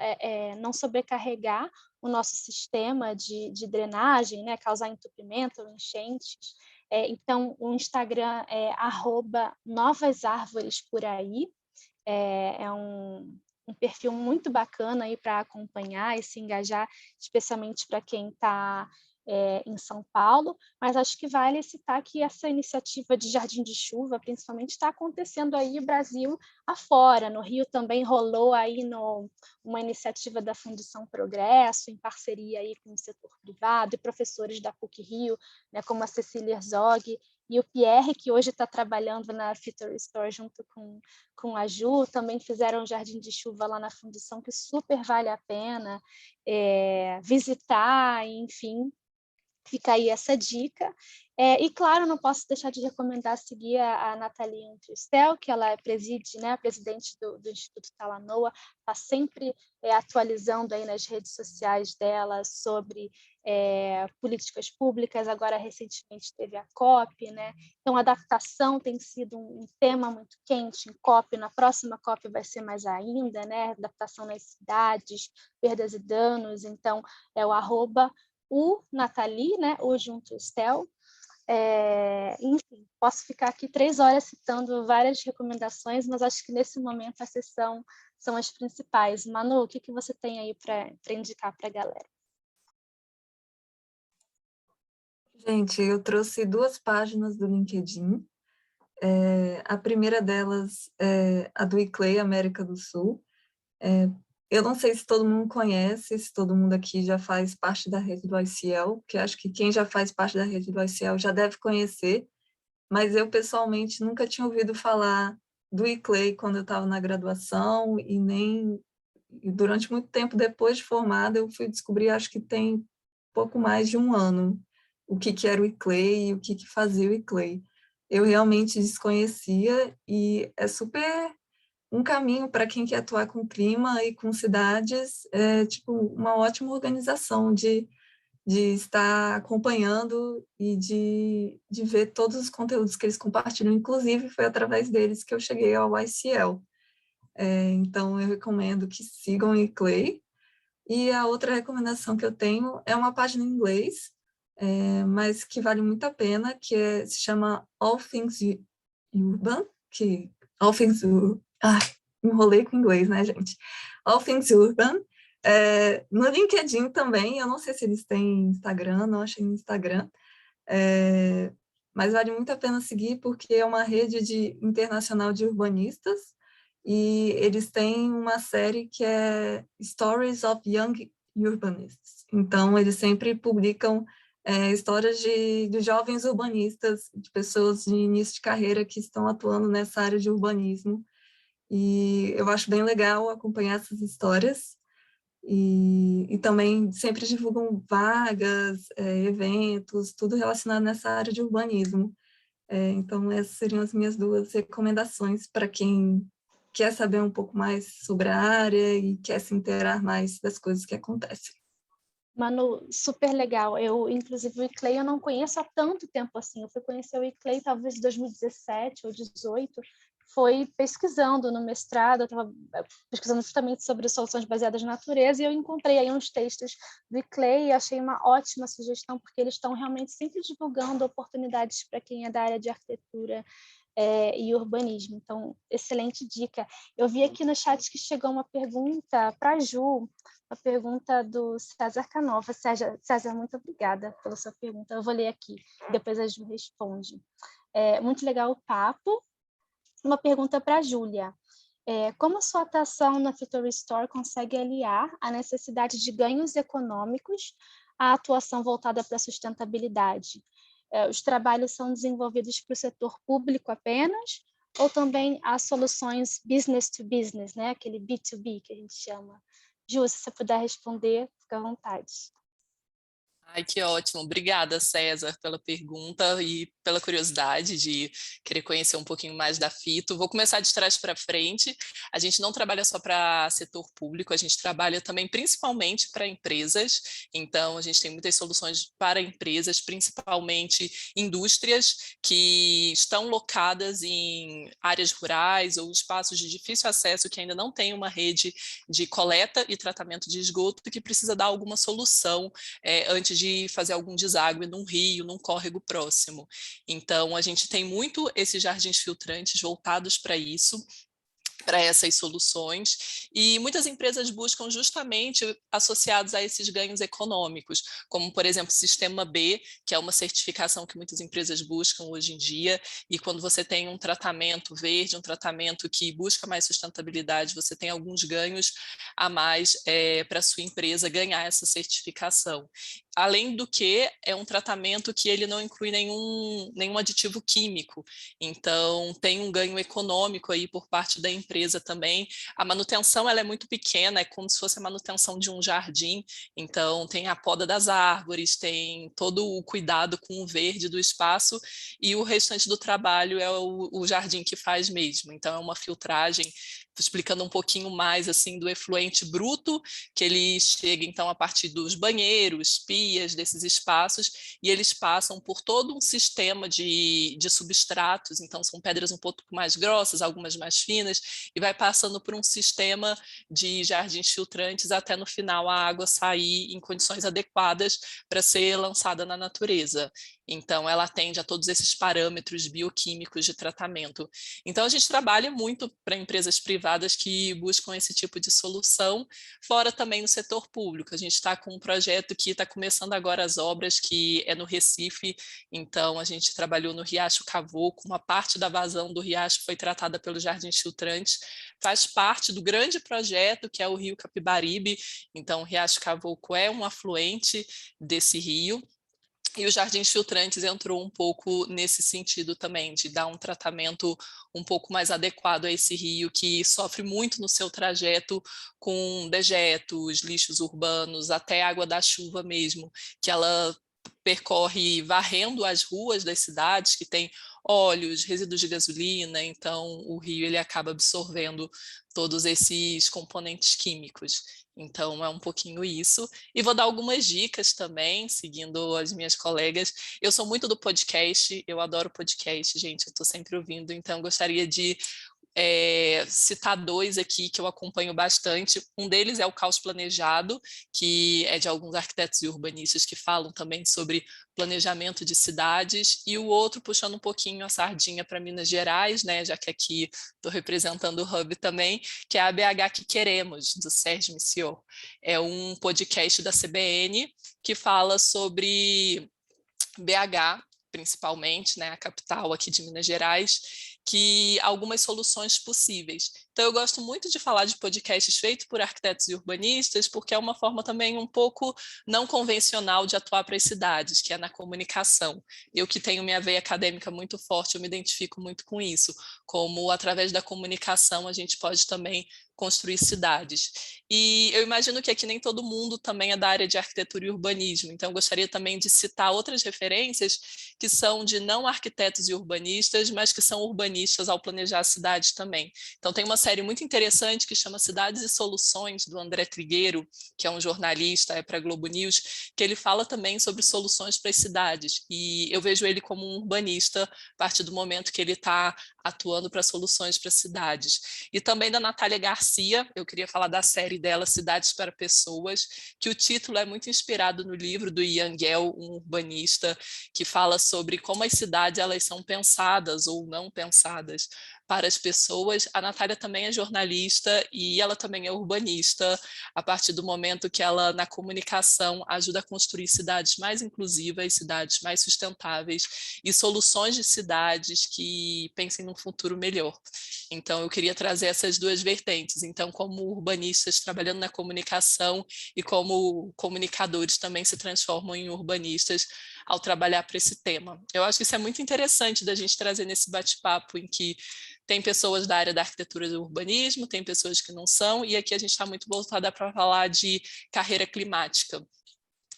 não sobrecarregar o nosso sistema de drenagem, né? Causar entupimento ou enchentes. Então, o Instagram é @novasarvoresporai, é um perfil muito bacana para acompanhar e se engajar, especialmente para quem está em São Paulo, mas acho que vale citar que essa iniciativa de jardim de chuva, principalmente, está acontecendo aí Brasil afora. No Rio também rolou aí uma iniciativa da Fundação Progresso, em parceria aí com o setor privado e professores da PUC-Rio, né, como a Cecília Herzog e o Pierre, que hoje está trabalhando na Future Store junto com a Ju, também fizeram um jardim de chuva lá na Fundação, que super vale a pena visitar, enfim. Fica aí essa dica. E, claro, não posso deixar de recomendar seguir a Nathalie Entristel, que ela preside, né, a presidente do Instituto Talanoa, está sempre atualizando aí nas redes sociais dela sobre políticas públicas. Agora, recentemente, teve a COP, né? Então, a adaptação tem sido um tema muito quente em COP. Na próxima COP vai ser mais ainda, né? Adaptação nas cidades, perdas e danos. Então, é o @Nathalie, né? O junto Estel. Enfim, posso ficar aqui 3 horas citando várias recomendações, mas acho que nesse momento essas são as principais. Manu, o que você tem aí para indicar para a galera? Gente, eu trouxe 2 páginas do LinkedIn. A primeira delas é a do ICLEI América do Sul. Eu não sei se todo mundo conhece, se todo mundo aqui já faz parte da rede do ICL, que acho que quem já faz parte da rede do ICL já deve conhecer, mas eu, pessoalmente, nunca tinha ouvido falar do ICLEI quando eu estava na graduação e durante muito tempo depois de formada eu fui descobrir, acho que tem pouco mais de um ano, o que era o ICLEI e o que fazia o ICLEI. Eu realmente desconhecia e é super um caminho para quem quer atuar com clima e com cidades, tipo uma ótima organização de estar acompanhando e de ver todos os conteúdos que eles compartilham. Inclusive, foi através deles que eu cheguei ao ICL. Então, eu recomendo que sigam o ICLEI. E a outra recomendação que eu tenho é uma página em inglês, mas que vale muito a pena, se chama All Things Urban, All Things enrolei com inglês, né, gente? All Things Urban. No LinkedIn também, eu não sei se eles têm Instagram, não achei no Instagram, mas vale muito a pena seguir porque é uma rede internacional de urbanistas e eles têm uma série que é Stories of Young Urbanists. Então, eles sempre publicam histórias de jovens urbanistas, de pessoas de início de carreira que estão atuando nessa área de urbanismo. E eu acho bem legal acompanhar essas histórias. E também sempre divulgam vagas, eventos, tudo relacionado nessa área de urbanismo. Então, essas seriam as minhas 2 recomendações para quem quer saber um pouco mais sobre a área e quer se inteirar mais das coisas que acontecem. Manu, super legal. Inclusive, o ICLEI eu não conheço há tanto tempo assim. Eu fui conhecer o ICLEI talvez em 2017 ou 2018. Foi pesquisando no mestrado, eu estava pesquisando justamente sobre soluções baseadas na natureza e eu encontrei aí uns textos do ICLEI e achei uma ótima sugestão, porque eles estão realmente sempre divulgando oportunidades para quem é da área de arquitetura e urbanismo. Então, excelente dica. Eu vi aqui no chat que chegou uma pergunta para a Ju, uma pergunta do César Canova. César, muito obrigada pela sua pergunta. Eu vou ler aqui, depois a Ju responde. Muito legal o papo. Uma pergunta para a Júlia. Como a sua atuação na Future Store consegue aliar a necessidade de ganhos econômicos à atuação voltada para a sustentabilidade? Os trabalhos são desenvolvidos para o setor público apenas ou também há soluções business to business, né? Aquele B2B que a gente chama? Ju, se você puder responder, fica à vontade. Ai, que ótimo. Obrigada, César, pela pergunta e pela curiosidade de querer conhecer um pouquinho mais da Fito. Vou começar de trás para frente. A gente não trabalha só para setor público, a gente trabalha também principalmente para empresas. Então, a gente tem muitas soluções para empresas, principalmente indústrias que estão locadas em áreas rurais ou espaços de difícil acesso que ainda não têm uma rede de coleta e tratamento de esgoto e que precisa dar alguma solução antes de fazer algum deságue num rio, num córrego próximo. Então, a gente tem muito esses jardins filtrantes voltados para isso, para essas soluções, e muitas empresas buscam justamente associados a esses ganhos econômicos, como, por exemplo, o Sistema B, que é uma certificação que muitas empresas buscam hoje em dia, e quando você tem um tratamento verde, um tratamento que busca mais sustentabilidade, você tem alguns ganhos a mais para a sua empresa ganhar essa certificação. Além do que, é um tratamento que ele não inclui nenhum aditivo químico, então tem um ganho econômico aí por parte da empresa também. A manutenção ela é muito pequena, é como se fosse a manutenção de um jardim, então tem a poda das árvores, tem todo o cuidado com o verde do espaço e o restante do trabalho é o jardim que faz mesmo. Então é uma filtragem, explicando um pouquinho mais assim do efluente bruto, que ele chega então a partir dos banheiros, pias, desses espaços, e eles passam por todo um sistema de substratos, então são pedras um pouco mais grossas, algumas mais finas, e vai passando por um sistema de jardins filtrantes até no final a água sair em condições adequadas para ser lançada na natureza. Então, ela atende a todos esses parâmetros bioquímicos de tratamento. Então, a gente trabalha muito para empresas privadas que buscam esse tipo de solução, fora também no setor público. A gente está com um projeto que está começando agora as obras, que é no Recife. Então, a gente trabalhou no Riacho Cavoco, uma parte da vazão do riacho foi tratada pelos jardins filtrantes, faz parte do grande projeto que é o Rio Capibaribe. Então, o Riacho Cavoco é um afluente desse rio, e os jardins filtrantes entrou um pouco nesse sentido também, de dar um tratamento um pouco mais adequado a esse rio que sofre muito no seu trajeto com dejetos, lixos urbanos, até água da chuva mesmo, que ela percorre varrendo as ruas das cidades que tem óleos, resíduos de gasolina, então o rio ele acaba absorvendo todos esses componentes químicos. Então, é um pouquinho isso. E vou dar algumas dicas também, seguindo as minhas colegas. Eu sou muito do podcast, eu adoro podcast, gente, eu estou sempre ouvindo, então gostaria de citar dois aqui que eu acompanho bastante. Um deles é o Caos Planejado, que é de alguns arquitetos e urbanistas que falam também sobre planejamento de cidades, e o outro puxando um pouquinho a sardinha para Minas Gerais, né, já que aqui estou representando o Hub também, que é a BH que Queremos, do Sérgio Missior. É um podcast da CBN que fala sobre BH, principalmente, né, a capital aqui de Minas Gerais, que algumas soluções possíveis. Então, eu gosto muito de falar de podcasts feitos por arquitetos e urbanistas, porque é uma forma também um pouco não convencional de atuar para as cidades, que é na comunicação. Eu que tenho minha veia acadêmica muito forte, eu me identifico muito com isso, como através da comunicação a gente pode também construir cidades. E eu imagino que aqui nem todo mundo também é da área de arquitetura e urbanismo, então eu gostaria também de citar outras referências que são de não arquitetos e urbanistas, mas que são urbanistas ao planejar a cidade também. Então tem uma série muito interessante que chama Cidades e Soluções, do André Trigueiro, que é um jornalista para a Globo News, que ele fala também sobre soluções para as cidades, e eu vejo ele como um urbanista a partir do momento que ele está atuando para soluções para cidades. E também da Natália Garcia, eu queria falar da série dela, Cidades para Pessoas, que o título é muito inspirado no livro do Ian Gell, um urbanista, que fala sobre como as cidades elas são pensadas ou não pensadas para as pessoas. A Natália também é jornalista e ela também é urbanista, a partir do momento que ela, na comunicação, ajuda a construir cidades mais inclusivas, cidades mais sustentáveis e soluções de cidades que pensem num futuro melhor. Então, eu queria trazer essas duas vertentes. Então, como urbanistas trabalhando na comunicação e como comunicadores também se transformam em urbanistas ao trabalhar para esse tema. Eu acho que isso é muito interessante da gente trazer nesse bate-papo em que tem pessoas da área da arquitetura e do urbanismo, tem pessoas que não são, e aqui a gente está muito voltada para falar de carreira climática.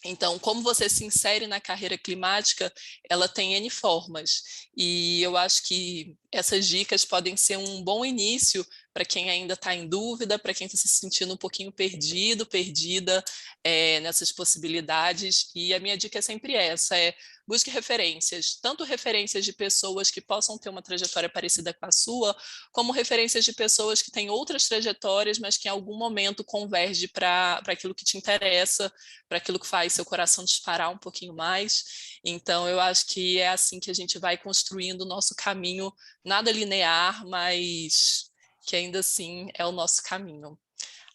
Então, como você se insere na carreira climática, ela tem N formas. E eu acho que essas dicas podem ser um bom início para quem ainda está em dúvida, para quem está se sentindo um pouquinho perdido, perdida nessas possibilidades. E a minha dica é sempre essa, busque referências, tanto referências de pessoas que possam ter uma trajetória parecida com a sua, como referências de pessoas que têm outras trajetórias, mas que em algum momento converge para aquilo que te interessa, para aquilo que faz seu coração disparar um pouquinho mais. Então, eu acho que é assim que a gente vai construindo o nosso caminho, nada linear, mas que ainda assim é o nosso caminho.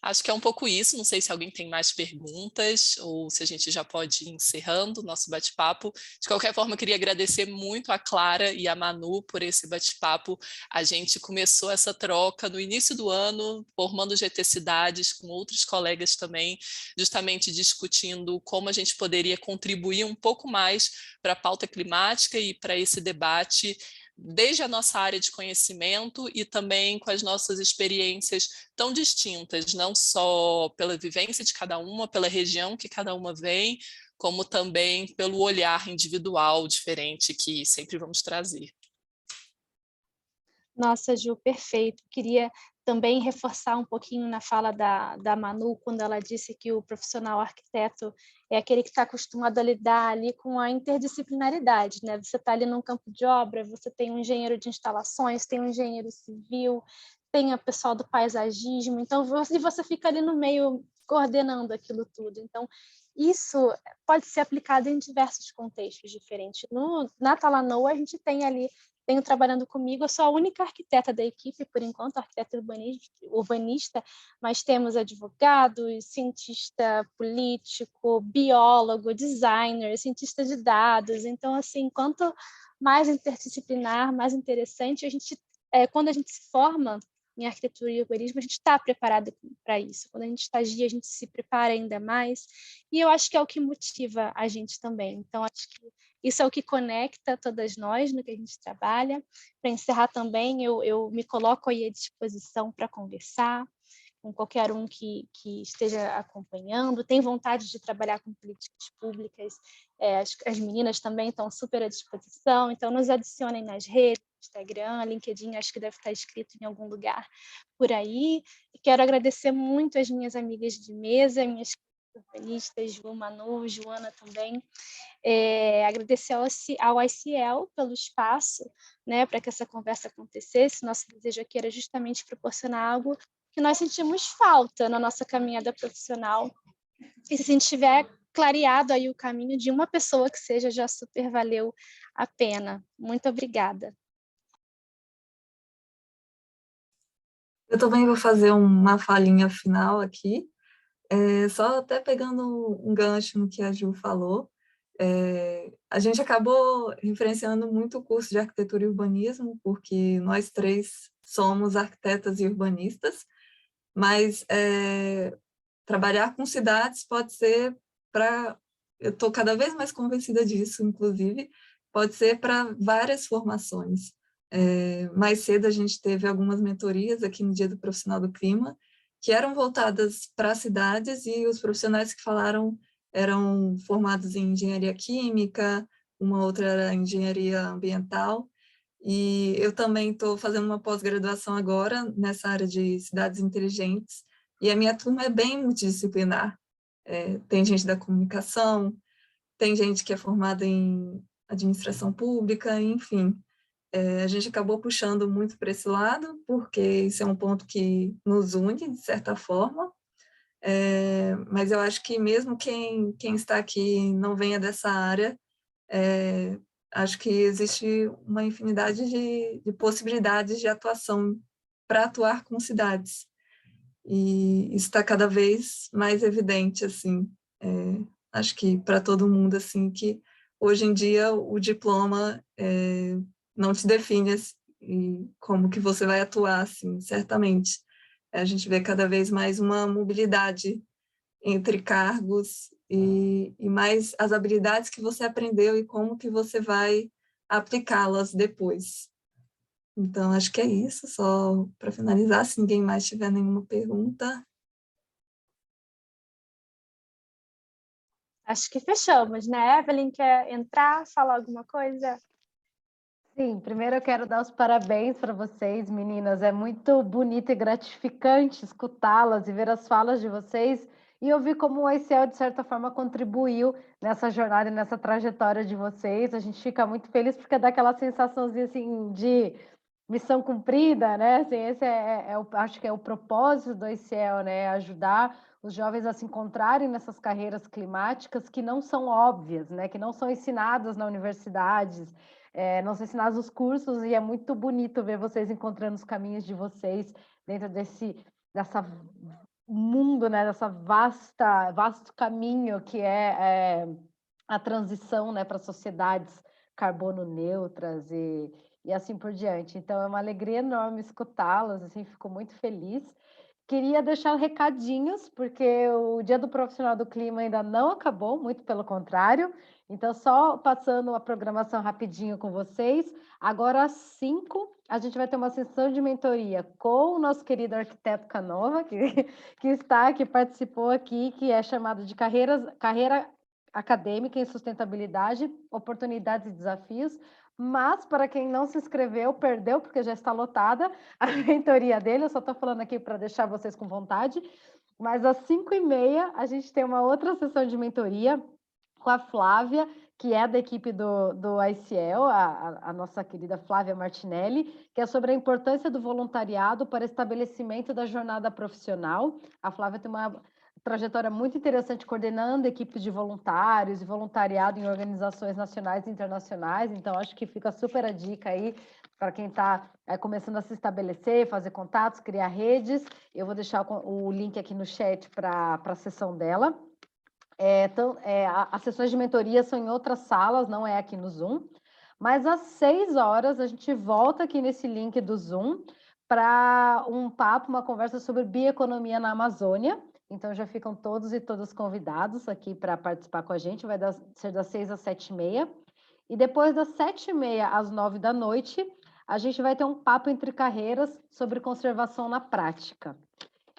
Acho que é um pouco isso, não sei se alguém tem mais perguntas ou se a gente já pode ir encerrando o nosso bate-papo. De qualquer forma, eu queria agradecer muito a Clara e a Manu por esse bate-papo. A gente começou essa troca no início do ano, formando o GT Cidades com outros colegas também, justamente discutindo como a gente poderia contribuir um pouco mais para a pauta climática e para esse debate, desde a nossa área de conhecimento e também com as nossas experiências tão distintas, não só pela vivência de cada uma, pela região que cada uma vem, como também pelo olhar individual diferente que sempre vamos trazer. Nossa, Ju, perfeito. Queria também reforçar um pouquinho na fala da Manu, quando ela disse que o profissional arquiteto é aquele que está acostumado a lidar ali com a interdisciplinaridade, né? Você está ali num campo de obra, você tem um engenheiro de instalações, tem um engenheiro civil, tem o pessoal do paisagismo, então você fica ali no meio coordenando aquilo tudo. Então, isso pode ser aplicado em diversos contextos diferentes. Na Talanoa, a gente tem ali, tenho trabalhando comigo, eu sou a única arquiteta da equipe, por enquanto, arquiteta urbanista, mas temos advogados, cientista político, biólogo, designer, cientista de dados. Então, assim, quanto mais interdisciplinar, mais interessante, quando a gente se forma em arquitetura e urbanismo, a gente está preparado para isso. Quando a gente estagia, a gente se prepara ainda mais. E eu acho que é o que motiva a gente também. Então, acho que isso é o que conecta todas nós no que a gente trabalha. Para encerrar também, eu me coloco aí à disposição para conversar com qualquer um que esteja acompanhando, tem vontade de trabalhar com políticas públicas, as meninas também estão super à disposição, então nos adicionem nas redes, Instagram, LinkedIn, acho que deve estar escrito em algum lugar por aí. E quero agradecer muito às minhas amigas de mesa, minhas urbanistas, Ju, Manu, Joana também. Agradecer ao ICL pelo espaço, né, para que essa conversa acontecesse. Nosso desejo aqui era justamente proporcionar algo que nós sentimos falta na nossa caminhada profissional. E se a gente tiver clareado aí o caminho de uma pessoa que seja, já super valeu a pena. Muito obrigada. Eu também vou fazer uma falinha final aqui, só até pegando um gancho no que a Ju falou. A gente acabou referenciando muito o curso de arquitetura e urbanismo, porque nós três somos arquitetas e urbanistas, mas trabalhar com cidades pode ser para... Eu estou cada vez mais convencida disso, inclusive, pode ser para várias formações. Mais cedo a gente teve algumas mentorias aqui no Dia do Profissional do Clima, que eram voltadas para cidades, e os profissionais que falaram eram formados em engenharia química, uma outra era engenharia ambiental, e eu também estou fazendo uma pós-graduação agora nessa área de cidades inteligentes, e a minha turma é bem multidisciplinar. Tem gente da comunicação, tem gente que é formada em administração pública, enfim. A gente acabou puxando muito para esse lado, porque isso é um ponto que nos une, de certa forma, mas eu acho que mesmo quem está aqui não venha dessa área, acho que existe uma infinidade de possibilidades de atuação para atuar com cidades. E isso está cada vez mais evidente, assim. Acho que para todo mundo, assim, que hoje em dia o diploma não te define e como que você vai atuar, assim, certamente. A gente vê cada vez mais uma mobilidade entre cargos e mais as habilidades que você aprendeu e como que você vai aplicá-las depois. Então, acho que é isso, só para finalizar, se ninguém mais tiver nenhuma pergunta. Acho que fechamos, né? Evelyn, quer entrar, falar alguma coisa? Sim, primeiro eu quero dar os parabéns para vocês, meninas. É muito bonito e gratificante escutá-las e ver as falas de vocês e ouvir como o ICL, de certa forma, contribuiu nessa jornada e nessa trajetória de vocês. A gente fica muito feliz porque dá aquela sensaçãozinha assim, de missão cumprida, né? Assim, esse acho que é o propósito do ICL, né? Ajudar os jovens a se encontrarem nessas carreiras climáticas que não são óbvias, né? Que não são ensinadas na universidades, não são ensinados os cursos, e é muito bonito ver vocês encontrando os caminhos de vocês dentro dessa mundo, né? Dessa vasto caminho que é a transição, né? Para sociedades carbono neutras e assim por diante. Então, é uma alegria enorme escutá-las, assim, fico muito feliz. Queria deixar recadinhos, porque o Dia do Profissional do Clima ainda não acabou, muito pelo contrário. Então, só passando a programação rapidinho com vocês. Agora, às 5, a gente vai ter uma sessão de mentoria com o nosso querido arquiteto Canova, que participou aqui, que é chamado de Carreira Acadêmica em Sustentabilidade, Oportunidades e Desafios. Mas, para quem não se inscreveu, perdeu, porque já está lotada a mentoria dele. Eu só estou falando aqui para deixar vocês com vontade. Mas às 5h30, a gente tem uma outra sessão de mentoria com a Flávia, que é da equipe do ICL, a nossa querida Flávia Martinelli, que é sobre a importância do voluntariado para estabelecimento da jornada profissional. A Flávia tem uma trajetória muito interessante, coordenando equipes de voluntários e voluntariado em organizações nacionais e internacionais. Então, acho que fica super a dica aí para quem está começando a se estabelecer, fazer contatos, criar redes. Eu vou deixar o link aqui no chat para a sessão dela. As sessões de mentoria são em outras salas, não é aqui no Zoom. Mas às 6h a gente volta aqui nesse link do Zoom para um papo, uma conversa sobre bioeconomia na Amazônia. Então, já ficam todos e todas convidados aqui para participar com a gente. Vai ser das 6 às 7h30. E depois das 7h30 às 9 da noite, a gente vai ter um papo entre carreiras sobre conservação na prática.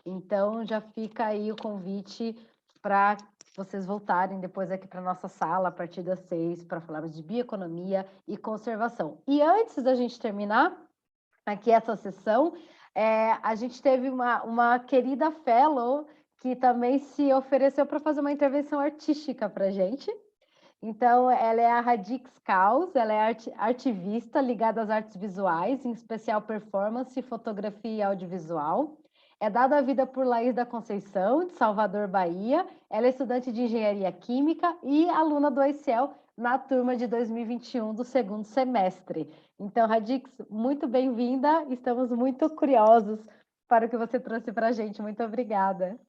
Então, já fica aí o convite para vocês voltarem depois aqui para a nossa sala, a partir das 6, para falarmos de bioeconomia e conservação. E antes da gente terminar aqui essa sessão, a gente teve uma querida fellow que também se ofereceu para fazer uma intervenção artística para a gente. Então, ela é a Radix Caos, ela é artivista ligada às artes visuais, em especial performance, fotografia e audiovisual. É dada a vida por Laís da Conceição, de Salvador, Bahia. Ela é estudante de Engenharia Química e aluna do ICL na turma de 2021 do segundo semestre. Então, Radix, muito bem-vinda. Estamos muito curiosos para o que você trouxe para a gente. Muito obrigada.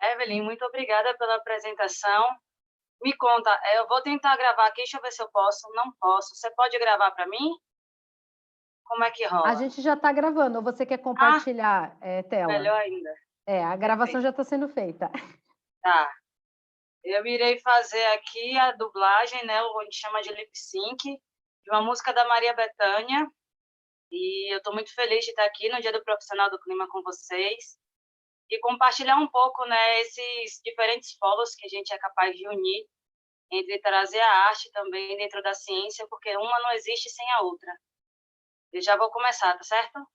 Evelyn, muito obrigada pela apresentação. Me conta, eu vou tentar gravar aqui, deixa eu ver se eu posso. Não posso. Você pode gravar para mim? Como é que rola? A gente já está gravando, ou você quer compartilhar tela? Melhor ainda. A gravação já está sendo feita. Tá. Eu irei fazer aqui a dublagem, né? A gente chama de lip sync, de uma música da Maria Bethânia. E eu estou muito feliz de estar aqui no Dia do Profissional do Clima com vocês e compartilhar um pouco, né, esses diferentes polos que a gente é capaz de unir entre trazer a arte também dentro da ciência, porque uma não existe sem a outra. Eu já vou começar, tá certo?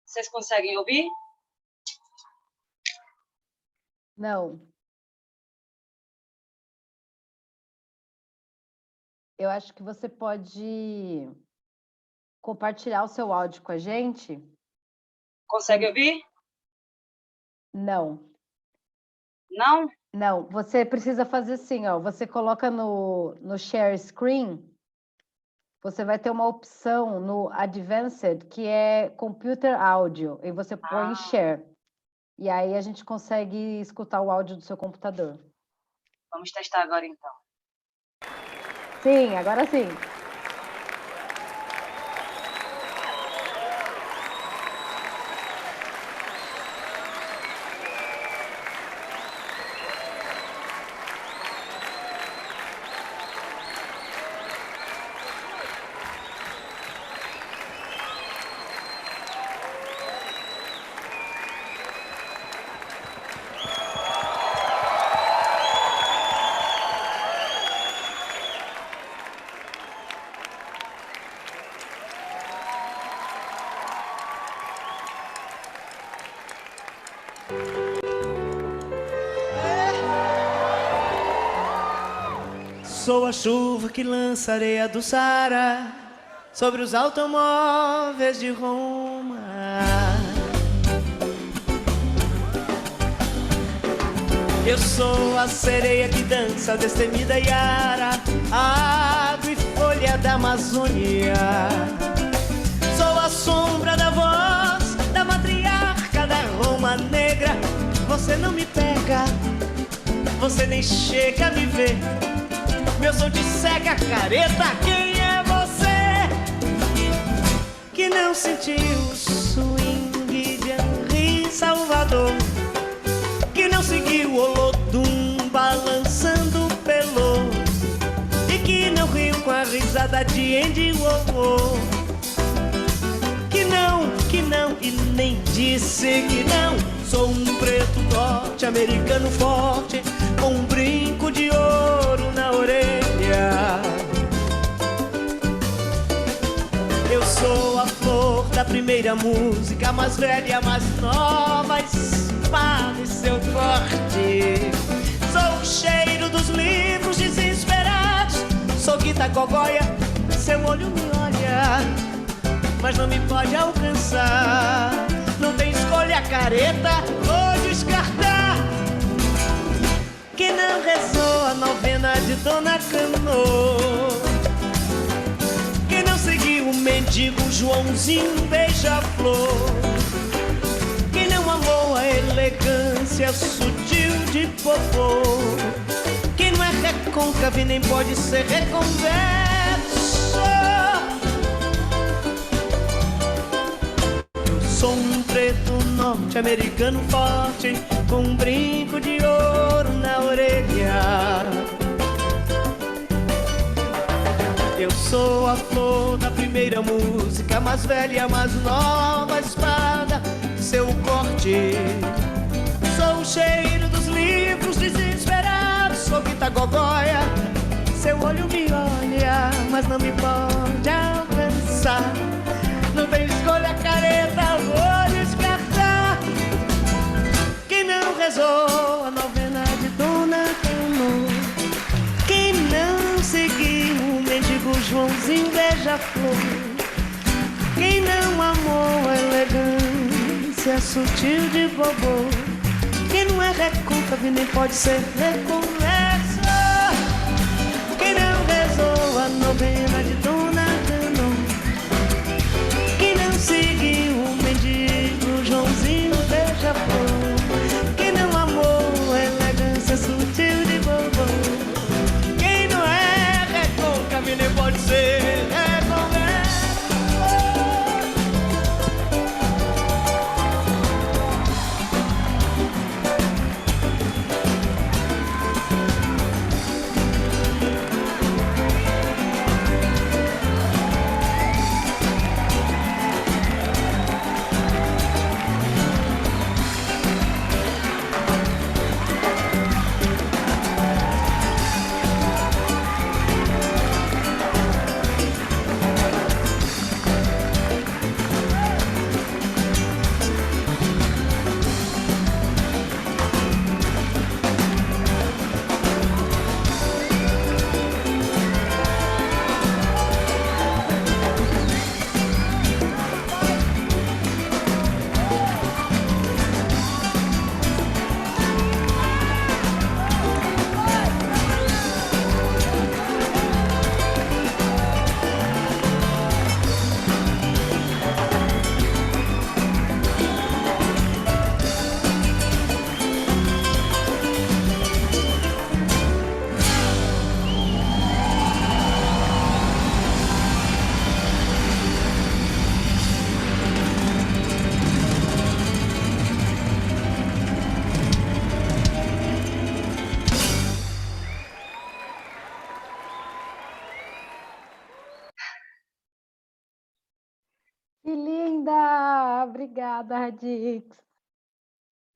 Vocês conseguem ouvir? Não. Eu acho que você pode compartilhar o seu áudio com a gente. Consegue ouvir? Não. Não? Não, você precisa fazer assim, ó. Você coloca no Share Screen, você vai ter uma opção no Advanced, que é Computer Audio, e você põe em Share. E aí a gente consegue escutar o áudio do seu computador. Vamos testar agora, então. Sim, agora sim. Sou a chuva que lança areia do Saara sobre os automóveis de Roma. Eu sou a sereia que dança destemida Iara, água e folha da Amazônia. Sou a sombra da voz da matriarca da Roma negra. Você não me pega, você nem chega a me ver. Meu som te cega, careta, quem é você? Que não sentiu o swing de Henri Salvador, que não seguiu o Olodum balançando o pelô, e que não riu com a risada de Andy Warhol. Que não, e nem disse que não. Sou um preto norte-americano forte, com um brinco de ouro na orelha. Eu sou a flor da primeira música, mais velha, mais nova, espada e seu corte. Sou o cheiro dos livros desesperados, sou Guita Gogóia, seu olho me olha, mas não me pode alcançar. Não tem escolha, careta, ou descartar. Que não rezou a novena de Dona Cano, que não seguiu o mendigo Joãozinho beija-flor, que não amou a elegância sutil de Popô, que não é recôncavo e nem pode ser reconverso. Sou um preto norte-americano forte, com um brinco de ouro na orelha. Eu sou a flor da primeira música, mais velha, mais nova, espada, seu corte. Sou o gogóia. Seu olho me olha, mas não me pode alcançar. Não tem escolha, careta, vou descartar. Quem não rezou a novena de Dona Cano, quem não seguiu o mendigo Joãozinho beija-flor, quem não amou a elegância sutil de Bobô, quem não é recôncavo e nem pode ser reconverso, quem não rezou a novena de Dona Cano, quem não seguiu o mendigo Joãozinho beija-flor, quem não amou a elegância sutil de Bobô, quem não é recôncavo e nem pode ser reconverso. Que linda! Obrigada, Radix.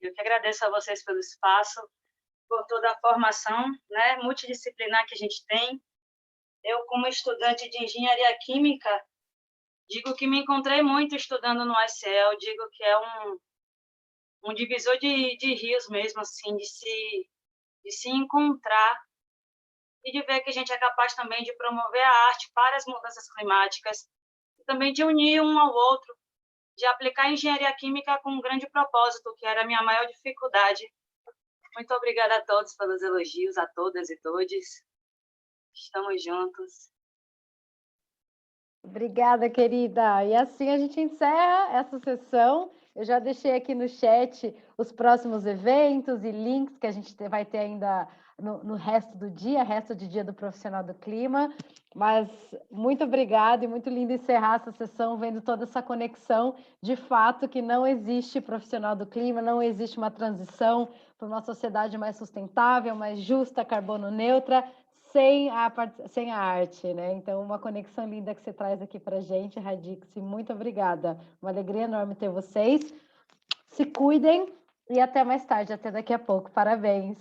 Eu que agradeço a vocês pelo espaço, por toda a formação, né, multidisciplinar que a gente tem. Eu, como estudante de engenharia química, digo que me encontrei muito estudando no ICL, digo que é um divisor de rios mesmo, assim, de se encontrar e de ver que a gente é capaz também de promover a arte para as mudanças climáticas, e também de unir um ao outro, de aplicar a engenharia química com um grande propósito, que era a minha maior dificuldade. Muito obrigada a todos pelos elogios, a todas e todes. Estamos juntos. Obrigada, querida. E assim a gente encerra essa sessão. Eu já deixei aqui no chat os próximos eventos e links que a gente vai ter ainda no resto do dia, resto de dia do Profissional do Clima. Mas muito obrigada e muito lindo encerrar essa sessão vendo toda essa conexão. De fato, que não existe Profissional do Clima, não existe uma transição para uma sociedade mais sustentável, mais justa, carbono neutra, sem a arte, né? Então, uma conexão linda que você traz aqui para a gente, Radix, muito obrigada. Uma alegria enorme ter vocês. Se cuidem e até mais tarde, até daqui a pouco. Parabéns.